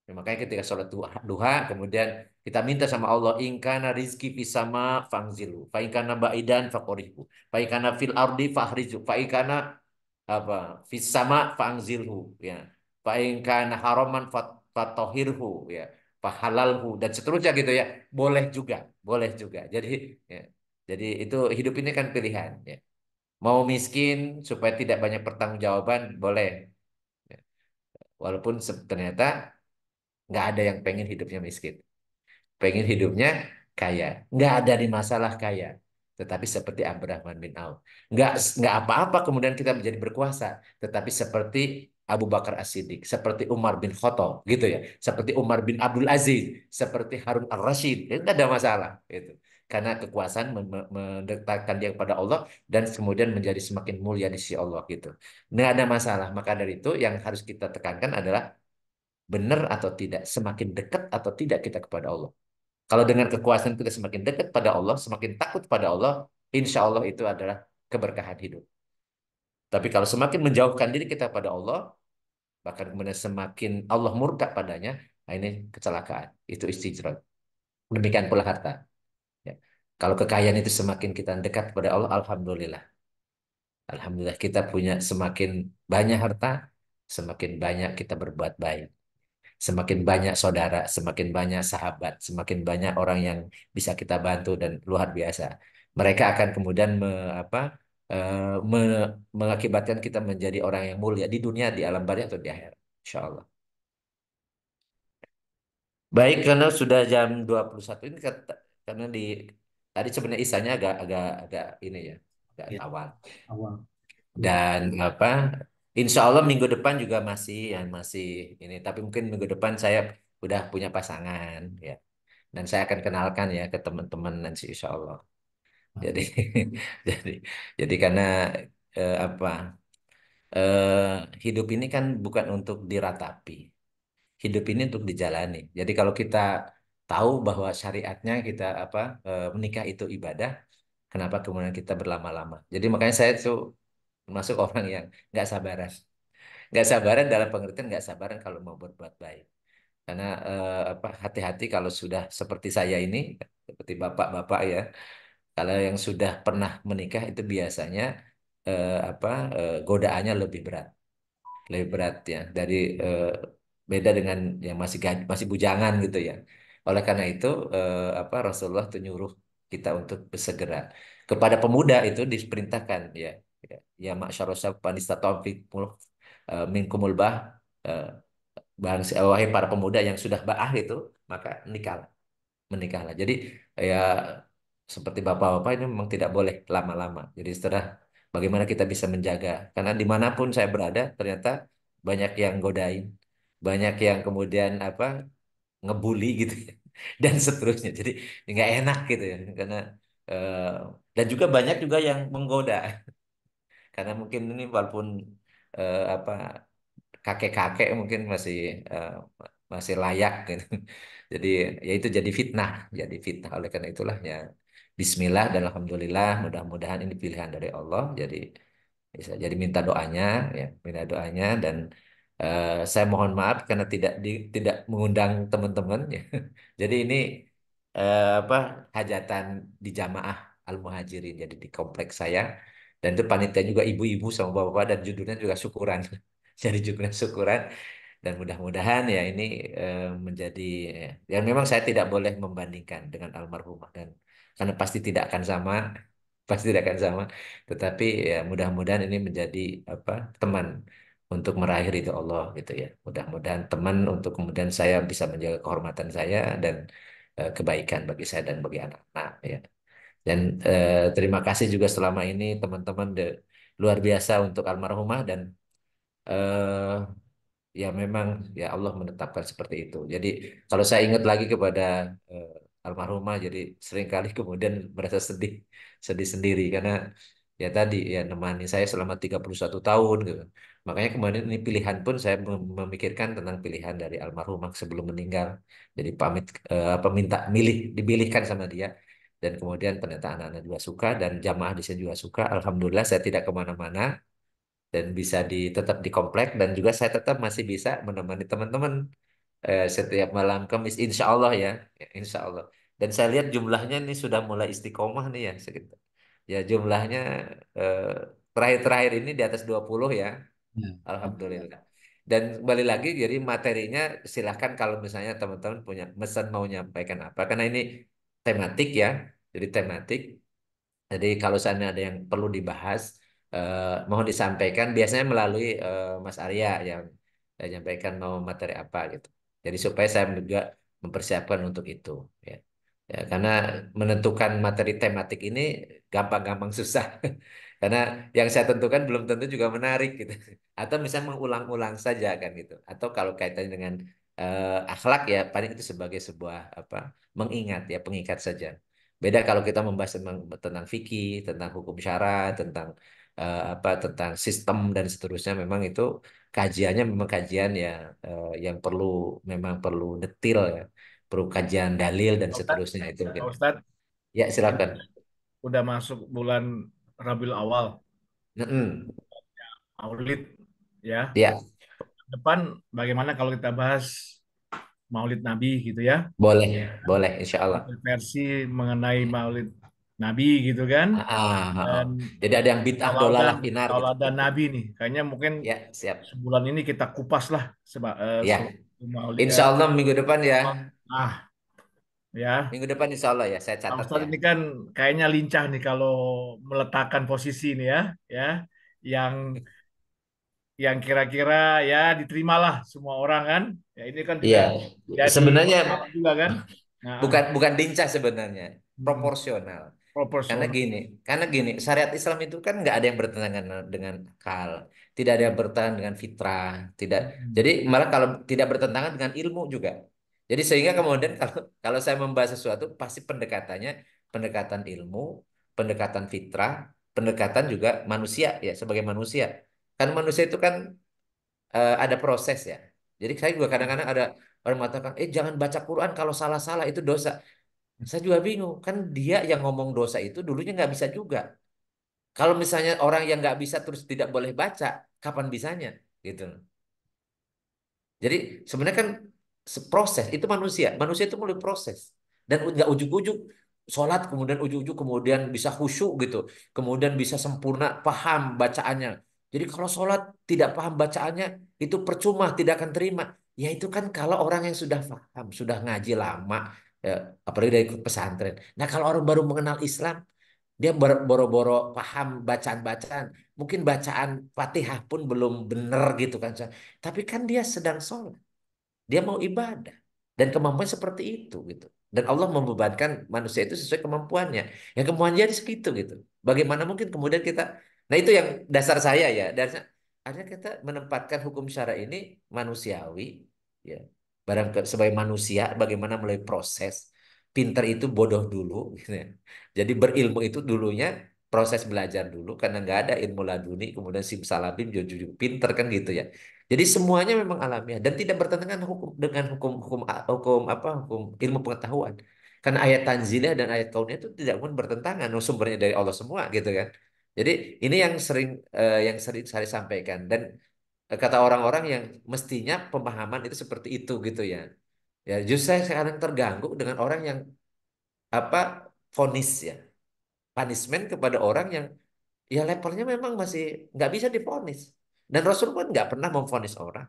Ya, makanya ketika sholat duha, kemudian kita minta sama Allah, ingkana rizki fisama fangzilu, fa'inkana ba'idan faqorihu, fa'inkana fil ardi fahrizu, fa'inkana apa fisama fangzilhu, ya, fa'inkana haraman fatohirhu, ya, fahalalhu dan seterusnya gitu ya, boleh juga. Ya, jadi itu hidup ini kan pilihan. Ya. Mau miskin supaya tidak banyak pertanggungjawaban, boleh. Ya. Walaupun ternyata nggak ada yang pengen hidupnya miskin. Pengen hidupnya kaya. Nggak ada di masalah kaya. Tetapi seperti Abdurrahman bin Auf. Nggak apa-apa kemudian kita menjadi berkuasa. Tetapi seperti Abu Bakar As-Siddiq. Seperti Umar bin Khattab. Gitu ya. Seperti Umar bin Abdul Aziz. Seperti Harun Ar-Rasyid. Itu nggak ada masalah. Gitu. Karena kekuasaan mendekatkan dia kepada Allah. Dan kemudian menjadi semakin mulia di sisi Allah. Gitu. Nggak ada masalah. Maka dari itu yang harus kita tekankan adalah benar atau tidak, semakin dekat atau tidak kita kepada Allah. Kalau dengan kekuasaan kita semakin dekat pada Allah, semakin takut pada Allah, insya Allah itu adalah keberkahan hidup. Tapi kalau semakin menjauhkan diri kita pada Allah, bahkan kemudian semakin Allah murka padanya, nah ini kecelakaan, itu istijrad. Demikian pula harta. Ya. Kalau kekayaan itu semakin kita dekat kepada Allah, alhamdulillah. Alhamdulillah kita punya semakin banyak harta, semakin banyak kita berbuat baik. Semakin banyak saudara, semakin banyak sahabat, semakin banyak orang yang bisa kita bantu dan luar biasa. Mereka akan kemudian mengakibatkan kita menjadi orang yang mulia di dunia, di alam barzah atau di akhirat. Insya Allah. Baik, karena sudah jam 21 ini karena tadi sebenarnya isanya agak agak agak ini ya, agak
Ya,
awal.
awal. Ya.
Dan insya Allah minggu depan juga masih ini. Tapi mungkin minggu depan saya udah punya pasangan ya. Dan saya akan kenalkan ya ke teman-teman nanti insya Allah. Jadi jadi jadi karena eh, apa hidup ini kan bukan untuk diratapi. Hidup ini untuk dijalani. Jadi kalau kita tahu bahwa syariatnya kita menikah itu ibadah, kenapa kemudian kita berlama-lama? Jadi makanya saya tuh masuk orang yang nggak sabaran. Nggak sabaran dalam pengertian nggak sabaran kalau mau berbuat baik. Karena hati-hati kalau sudah seperti saya ini, seperti bapak-bapak ya, kalau yang sudah pernah menikah itu biasanya apa godaannya lebih berat ya dari eh, beda dengan yang masih bujangan gitu ya. Oleh karena itu apa Rasulullah tuh nyuruh kita untuk bersegera. Kepada pemuda itu diperintahkan ya ya ma'syarus syabban istata'tum minkumul bah eh, wahai para pemuda yang sudah ba'ah itu maka menikahlah. Jadi ya seperti bapak-bapak ini memang tidak boleh lama-lama. Jadi setelah bagaimana kita bisa menjaga. Karena dimanapun saya berada ternyata banyak yang godain, banyak yang kemudian apa ngebully gitu ya, dan seterusnya. Jadi nggak enak gitu ya. Karena eh, dan juga banyak juga yang menggoda. Karena mungkin ini walaupun apa kakek-kakek mungkin eh, masih layak gitu. Jadi ya itu jadi fitnah. Oleh karena itulah ya Bismillah dan Alhamdulillah mudah-mudahan ini pilihan dari Allah. Jadi bisa jadi minta doanya ya, minta doanya dan saya mohon maaf karena tidak mengundang teman-teman ya. Jadi ini apa hajatan di jamaah Al-Muhajirin jadi di kompleks saya dan itu panitia juga ibu-ibu sama bapak-bapak dan judulnya juga syukuran. Jadi judulnya syukuran dan mudah-mudahan ya ini menjadi yang memang saya tidak boleh membandingkan dengan almarhumah dan karena pasti tidak akan sama, pasti tidak akan sama. Tetapi ya mudah-mudahan ini menjadi apa teman untuk meraih ridho Allah gitu ya. Mudah-mudahan teman untuk kemudian saya bisa menjaga kehormatan saya dan kebaikan bagi saya dan bagi anak-anak ya. Dan terima kasih juga selama ini teman-teman luar biasa untuk almarhumah dan eh, ya memang ya Allah menetapkan seperti itu. Jadi kalau saya ingat lagi kepada eh, almarhumah, jadi seringkali kemudian merasa sedih, sedih sendiri karena ya tadi ya nemani saya selama 31 tahun gitu. Makanya kemarin ini pilihan pun saya memikirkan tentang pilihan dari almarhumah sebelum meninggal. Jadi pamit apa minta dipilihkan sama dia. Dan kemudian ternyata anak-anak juga suka dan jamaah di sini juga suka. Alhamdulillah saya tidak kemana-mana dan bisa tetap di komplek dan juga saya tetap masih bisa menemani teman-teman setiap malam Kamis insya Allah ya. Ya, insya Allah dan saya lihat jumlahnya ini sudah mulai istiqomah nih ya sekitar ya jumlahnya eh, terakhir-terakhir ini di atas 20 ya
Ya.
Alhamdulillah dan kembali lagi jadi materinya silahkan kalau misalnya teman-teman punya pesan mau nyampaikan apa karena ini tematik ya jadi tematik jadi kalau seandainya ada yang perlu dibahas, mohon disampaikan. Biasanya melalui Mas Arya yang menyampaikan mau materi apa gitu. Jadi supaya saya juga mempersiapkan untuk itu. Ya. Ya, karena menentukan materi tematik ini gampang-gampang susah. Karena yang saya tentukan belum tentu juga menarik gitu. Atau misalnya mengulang-ulang saja kan gitu. Atau kalau kaitannya dengan akhlak ya paling itu sebagai sebuah apa mengingat ya pengikat saja. Beda kalau kita membahas tentang fikih, tentang hukum syara, tentang apa tentang sistem dan seterusnya memang itu kajiannya memang kajian ya yang memang perlu detail ya, perlu kajian dalil dan
Ustadz,
seterusnya itu
Pak
gitu.
Ustadz,
Ya
ini
silakan.
udah masuk bulan Rabiul Awal,
Mm-mm.
Maulid, ya.
Ya,
Depan bagaimana kalau kita bahas Maulid Nabi gitu ya,
boleh, boleh, insya Allah.
versi mengenai Maulid Nabi gitu kan,
Ah.
dan
Jadi ada yang bid'ah
tauladan
dolalah finar gitu.
tauladan Nabi nih. Kayaknya mungkin
Ya, siap.
sebulan ini kita kupas lah
Ya,
soal Maulid.
insya Allah minggu depan ya.
Ah, ya.
Minggu depan insya Allah ya, saya
Pak
catat
Ustadz
ya.
ini kan kayaknya lincah nih kalau meletakkan posisi ini ya, yang kira-kira ya diterimalah semua orang kan. Ya ini kan
Iya,
juga jadi
sebenarnya
masalah juga kan. Nah,
bukan lincah sebenarnya,
hmm,
proporsional. Karena
proporsional.
gini, karena gini, syariat Islam itu kan nggak ada yang bertentangan dengan akal, tidak ada yang bertentangan dengan fitrah, tidak.
Hmm.
Jadi malah kalau tidak bertentangan dengan ilmu juga. Jadi sehingga kemudian kalau saya membahas sesuatu pasti pendekatannya pendekatan ilmu, pendekatan fitrah, pendekatan juga manusia ya sebagai manusia. Kan manusia itu kan ada proses ya. Jadi saya juga kadang-kadang ada orang mengatakan, jangan baca Quran kalau salah-salah itu dosa. Saya juga bingung, kan dia yang ngomong dosa itu dulunya nggak bisa juga. Kalau misalnya orang yang nggak bisa terus tidak boleh baca, kapan bisanya? Gitu. Jadi sebenarnya kan proses itu manusia itu melalui proses dan nggak ujuk-ujuk sholat kemudian ujuk-ujuk kemudian bisa khusyuk gitu, kemudian bisa sempurna paham bacaannya. Jadi kalau sholat tidak paham bacaannya itu percuma, tidak akan terima. Ya itu kan kalau orang yang sudah paham, sudah ngaji lama, ya, apalagi dari pesantren. Nah kalau orang baru mengenal Islam, dia boro-boro paham bacaan-bacaan, mungkin bacaan Fatihah pun belum benar gitu kan. Tapi kan dia sedang sholat. Dia mau ibadah. Dan kemampuan seperti itu gitu. Dan Allah membebankan manusia itu sesuai kemampuannya. Yang kemampuannya di segitu gitu. Bagaimana mungkin kemudian kita, nah itu yang dasar saya ya. Dasar, akhirnya kita menempatkan hukum syara ini manusiawi, ya. Sebagai manusia, bagaimana melalui proses. Pinter itu bodoh dulu, gitu ya. Jadi berilmu itu dulunya proses belajar dulu, karena nggak ada ilmu laduni, kemudian simsalabim, jojo pinter kan gitu ya. Jadi semuanya memang alamiah dan tidak bertentangan hukum dengan hukum apa hukum ilmu pengetahuan. Karena ayat tanziliyah dan ayat kauniyah itu tidak pun bertentangan, sumbernya dari Allah semua gitu kan. Jadi ini yang sering saya sampaikan dan kata orang-orang yang mestinya pemahaman itu seperti itu gitu ya. Ya justru saya sekarang terganggu dengan orang yang apa vonis ya, punishment kepada orang yang ya levelnya memang masih nggak bisa divonis. Dan Rasul pun nggak pernah memvonis orang.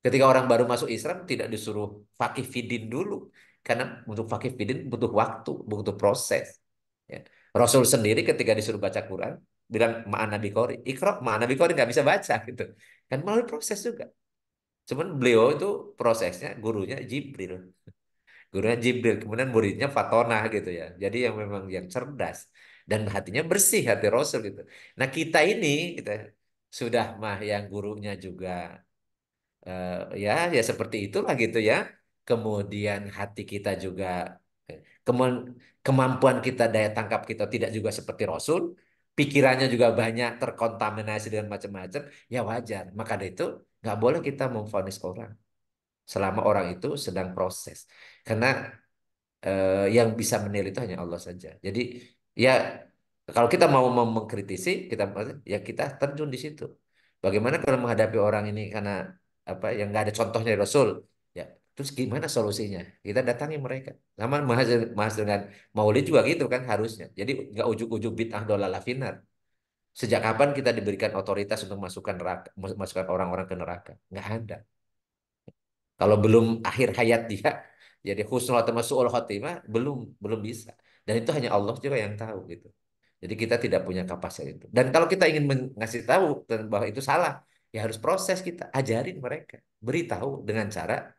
Ketika orang baru masuk Islam tidak disuruh fakih fidin dulu. Karena untuk fakih fidin butuh waktu, butuh proses. Ya. Rasul sendiri ketika disuruh baca Quran, bilang ma'an nabi qori. Iqra, ma'an nabi qori nggak bisa baca gitu. Kan melalui proses juga. Cuman beliau itu prosesnya gurunya Jibril. Gurunya Jibril, kemudian muridnya Fatonah gitu ya. Jadi yang memang yang cerdas. Dan hatinya bersih, hati Rasul gitu. Nah kita ini, kita sudah mah yang gurunya juga ya ya seperti itulah gitu ya. Kemudian hati kita juga kemampuan kemampuan kita daya tangkap kita tidak juga seperti Rasul, pikirannya juga banyak terkontaminasi dengan macam-macam, ya wajar. Maka dari itu nggak boleh kita memvonis orang selama orang itu sedang proses. Karena yang bisa menilai itu hanya Allah saja. Jadi ya kalau kita mau mengkritisi, ya kita terjun di situ. Bagaimana kalau menghadapi orang ini karena apa yang nggak ada contohnya dari Rasul, ya terus gimana solusinya? Kita datangi mereka. Sama mahas dengan Maulid juga gitu kan harusnya. Jadi nggak ujuk-ujuk bid'ah dolalah finar. Sejak kapan kita diberikan otoritas untuk masukkan orang-orang ke neraka? Nggak ada. Kalau belum akhir hayat dia, jadi husnul atau su'ul khotimah belum bisa. Dan itu hanya Allah juga yang tahu gitu. Jadi kita tidak punya kapasitas itu. Dan kalau kita ingin ngasih tahu bahwa itu salah, ya harus proses kita ajarin mereka, beritahu dengan cara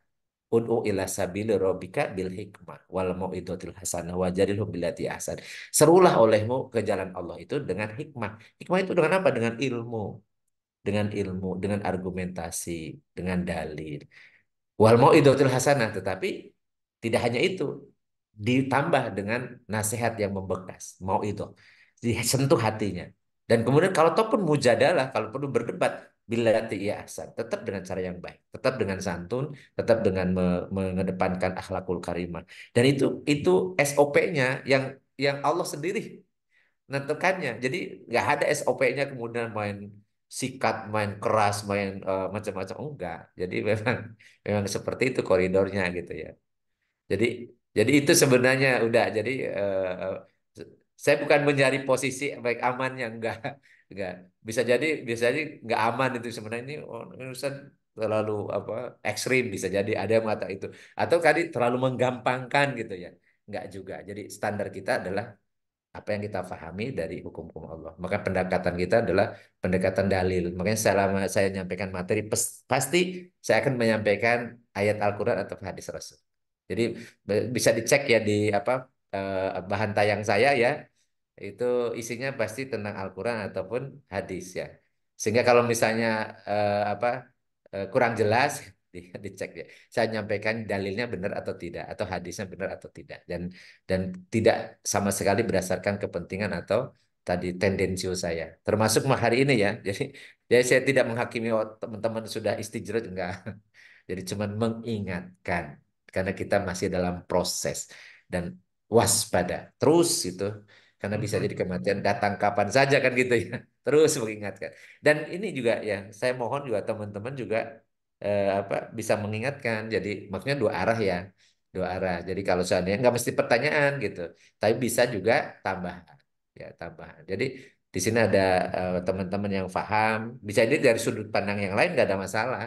ud'u ila sabili rabbika bil hikmah wal mau'izatil hasanah wajadilhum billati ahsan. Serulah olehmu ke jalan Allah itu dengan hikmah. Hikmah itu dengan apa? Dengan ilmu, dengan argumentasi, dengan dalil. Wal mau'izatul hasanah, tetapi tidak hanya itu, ditambah dengan nasihat yang membekas, mau itu disentuh hatinya. Dan kemudian kalau ataupun mujadalah, kalau perlu berdebat, billati iya ahsan, tetap dengan cara yang baik, tetap dengan santun, tetap dengan mengedepankan akhlakul karimah. Dan itu SOP-nya yang Allah sendiri menentukannya. Jadi nggak ada SOP-nya kemudian main sikat, main keras, main macam-macam enggak. Jadi memang seperti itu koridornya gitu ya. Jadi jadi itu sebenarnya udah jadi saya bukan mencari posisi baik aman yang enggak bisa jadi enggak aman itu sebenarnya ini ini Ustaz terlalu apa ekstrim bisa jadi ada yang mata itu atau tadi terlalu menggampangkan gitu ya. Enggak juga. Jadi standar kita adalah apa yang kita pahami dari hukum-hukum Allah. Maka pendekatan kita adalah pendekatan dalil. Makanya selama saya menyampaikan materi, pasti saya akan menyampaikan ayat Al-Quran atau hadis Rasul. Jadi bisa dicek ya di apa bahan tayang saya ya, itu isinya pasti tentang Al-Quran ataupun hadis ya. Sehingga kalau misalnya apa kurang jelas, dicek ya. Saya menyampaikan dalilnya benar atau tidak, atau hadisnya benar atau tidak, dan tidak sama sekali berdasarkan kepentingan atau tadi tendensius saya. Termasuk hari ini ya. Jadi saya tidak menghakimi teman-teman sudah istijrot enggak. Jadi cuman mengingatkan karena kita masih dalam proses dan waspada terus itu karena bisa jadi kematian datang kapan saja kan gitu ya. Terus mengingatkan. Dan ini juga ya saya mohon juga teman-teman juga apa bisa mengingatkan. Jadi maksudnya dua arah ya. dua arah. Jadi kalau seandainya nggak mesti pertanyaan gitu, tapi bisa juga tambahan, ya tambahan. Jadi di sini ada teman-teman yang paham, bisa ini dari sudut pandang yang lain nggak ada masalah.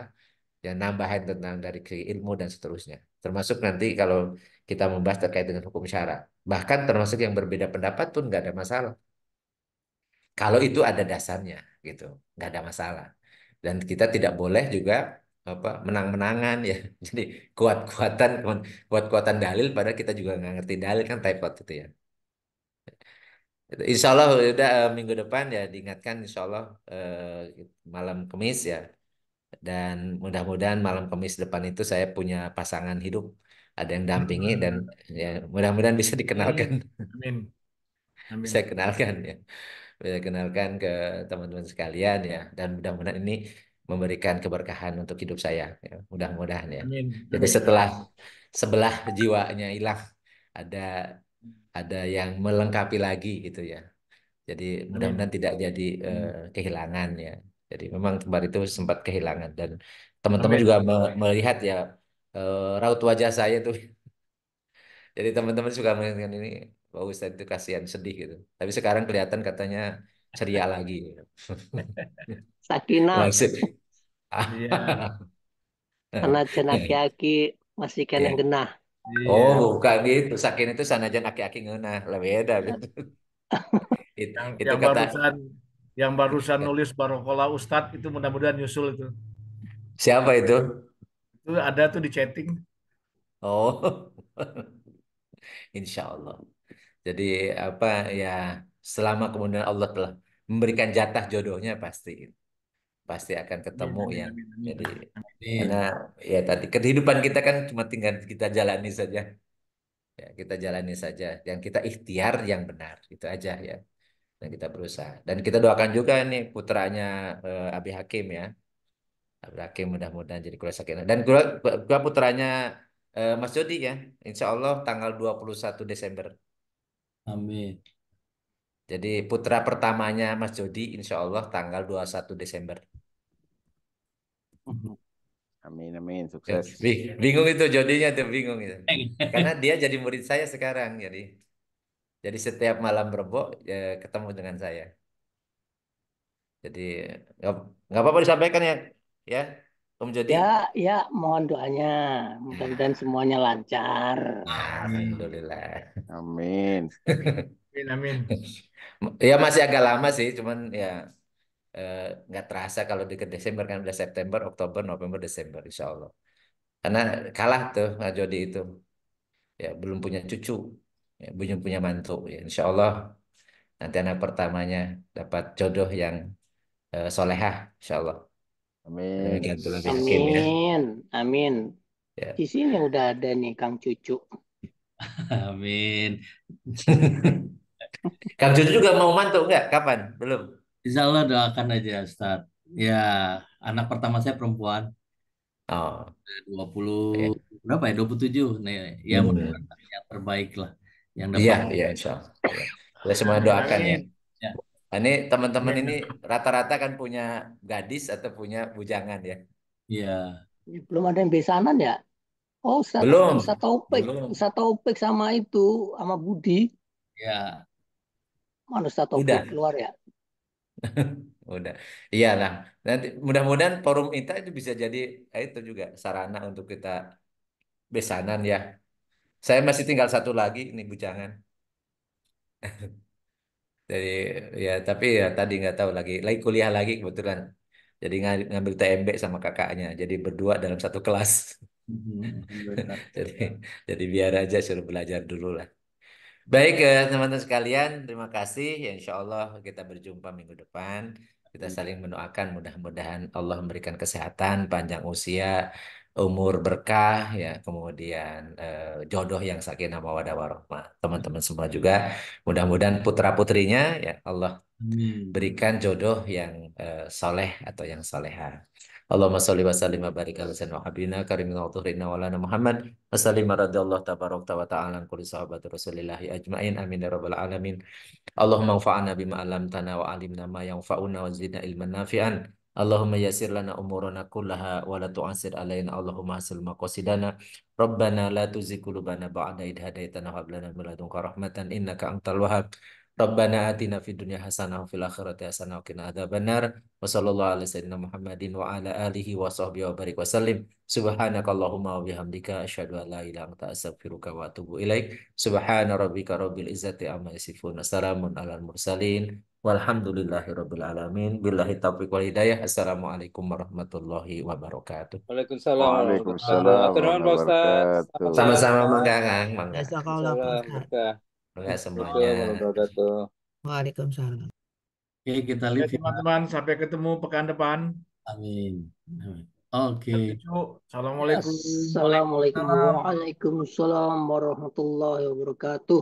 Ya nambahin tentang dari ilmu dan seterusnya. Termasuk nanti kalau kita membahas terkait dengan hukum syara, bahkan termasuk yang berbeda pendapat pun nggak ada masalah. Kalau itu ada dasarnya, gitu, nggak ada masalah. Dan kita tidak boleh juga apa menang-menangan ya. Jadi kuat-kuatan kuat-kuatan dalil, padahal kita juga nggak ngerti dalil kan typot itu ya. Insya Allah udah minggu depan ya diingatkan Insya Allah malam Kamis ya. Dan mudah-mudahan malam Kamis depan itu saya punya pasangan hidup, ada yang dampingi dan ya mudah-mudahan bisa dikenalkan,
Amin. Amin. Amin.
saya kenalkan ya. Saya kenalkan ke teman-teman sekalian ya, dan mudah-mudahan ini memberikan keberkahan untuk hidup saya ya. Mudah-mudahan ya.
Amin.
Jadi
Amin.
setelah sebelah jiwanya hilang, ada ada yang melengkapi lagi gitu ya. Jadi
Amin.
mudah-mudahan tidak jadi kehilangan ya. Jadi memang kemarin itu sempat kehilangan, dan teman-teman
Amin.
juga melihat ya raut wajah saya tuh. Jadi teman-teman suka melihat ini, Pak Ustadz itu kasihan sedih gitu. Tapi sekarang kelihatan katanya ceria lagi, gitu.
Sakinah,
Langsung.
Iya.
anak aki-aki masih kena
Ya.
genah.
Oh,
Iya.
bukan gitu. Sakin itu sanajan aki-aki ngeunah. Lah beda gitu. Itu
Yang
kata
barusan nulis Barokallah Ustadz itu mudah-mudahan nyusul itu.
siapa itu?
Itu ada tuh di chatting.
Oh, insya Allah. Jadi apa ya, selama kemudian Allah telah memberikan jatah jodohnya, pasti akan
Amin.
ketemu
Amin.
ya.
Amin. Amin.
Jadi karena
Amin.
ya tadi kehidupan kita kan cuma tinggal kita jalani saja. Ya, kita jalani saja. Yang kita ikhtiar yang benar itu aja ya. Dan kita berusaha. Dan kita doakan juga nih putranya Abi Hakim ya. Abi Hakim mudah-mudahan jadi kura sakinah. Dan kura putranya Mas Jody ya. Insya Allah tanggal 21 Desember.
Amin.
Jadi putra pertamanya Mas Jody insya Allah tanggal 21 Desember.
Amin, amin,
Ya,
sukses.
bingung itu Jodinya tuh bingung itu. Karena dia jadi murid saya sekarang. Jadi setiap malam Rebo ya, ketemu dengan saya. Jadi nggak nggak apa-apa disampaikan ya, ya Om Jody.
Ya, ya, mohon doanya. Mudah-mudahan semuanya lancar.
Alhamdulillah.
Amin.
Amin. Amin.
Ya masih agak lama sih, cuman ya eh, nggak terasa kalau di Desember kan udah September, Oktober, November, Desember, Insya Allah. Karena kalah tuh Mas Jody itu, ya belum punya cucu, ya, belum punya mantu. Ya, Insya Allah nanti anak pertamanya dapat jodoh yang solehah, Insya Allah.
Amin.
Demikian pula Abi Hakim ya.
Amin, amin.
Ya.
Di sini udah ada nih Kang Cucu.
Amin.
Kang Jojo juga mau mantu nggak? Kapan? Belum.
Insya Allah doakan aja Ustaz. Ya, anak pertama saya perempuan,
Oh,
20
ya.
berapa ya? 27. Nih, ya
Hmm.
mudah-mudahan yang terbaik lah yang
Iya,
dapat.
iya, Insya Allah. Ya. Kita semua
Amin.
doakan ya.
Amin.
Ya,
Ini teman-teman ini
Amin.
rata-rata kan punya gadis atau punya bujangan ya?
iya.
Ini belum ada yang besanan ya? Oh,
Belum,
Ustaz Taufik.
belum.
Ustaz Taufik sama itu, sama Budi.
Ya,
Mana Ustaz Taufik
Udah,
keluar ya?
udah. Iyalah. Nanti mudah-mudahan forum itu bisa jadi itu juga sarana untuk kita besanan ya. Saya masih tinggal satu lagi ini bujangan. Jadi ya tapi ya tadi nggak tahu lagi kuliah lagi kebetulan. Jadi ngambil TMB sama kakaknya. Jadi berdua dalam satu kelas.
Alhamdulillah.
Jadi jadi biar aja suruh belajar dulu lah. Baik teman-teman sekalian, terima kasih. Ya, insya Allah kita berjumpa minggu depan. Kita saling mendoakan mudah-mudahan Allah memberikan kesehatan, panjang usia, umur berkah, ya kemudian jodoh yang sakinah mawaddah warahmah. Teman-teman semua juga mudah-mudahan putra-putrinya ya Allah
Amin.
berikan jodoh yang soleh atau yang soleha. Allahumma sholli wa sallim wa barik ala sayyidina wa habibina karimina wa tuhrina wa lana Muhammad wa sallim radhiyallahu tabarak wa ta'ala an kulli sahabati rasulillahi ajmain amin ya rabbal alamin. Allahumma anfa'na bima 'allamtana wa 'allimna ma yanfa'una wa zidna ilman nafi'an Allahumma yassir lana umurana kullaha wa la tu'assir alaina. Allahumma hasil maqasidana. Rabbana la tuzigh qulubana ba'da idh hadaitana wa hab lana min ladunka rahmatan innaka antal wahhab. Rabbana atina fid dunya hasanah wa fil akhirati hasanah wa qina adzabannar. Wa sallallahu ala sayyidina Muhammadin wa ala alihi wa sahbihi wa barik wa sallim. Subhanakallahumma wa bihamdika asyhadu an la ilaha illa anta astaghfiruka wa atubu ilaik. Subhana rabbika rabbil izzati amma yasifun. Assalamun alal mursalin. Walhamdulillahirabbil alamin. Billahi taufiq wal hidayah. Assalamualaikum warahmatullahi wabarakatuh.
Waalaikumsalam warahmatullahi
Waalaikumsalam
wabarakatuh. Nuhun, Pak Ustaz.
warahmatullahi wabarakatuh.
Sama-sama Mangga Kang, Mangga.
Jazakallah Pak
Waalaikumsalam
Ustaz.
berkah.
Mangga
Assalamualaikum
semuanya.
warahmatullahi wabarakatuh.
Waalaikumsalam.
Oke, kita
Ya
live ya.
teman-teman, sampai ketemu pekan depan.
Amin. Amin. Oke.
Assalamualaikum.
Assalamualaikum. Waalaikumsalam warahmatullahi wabarakatuh.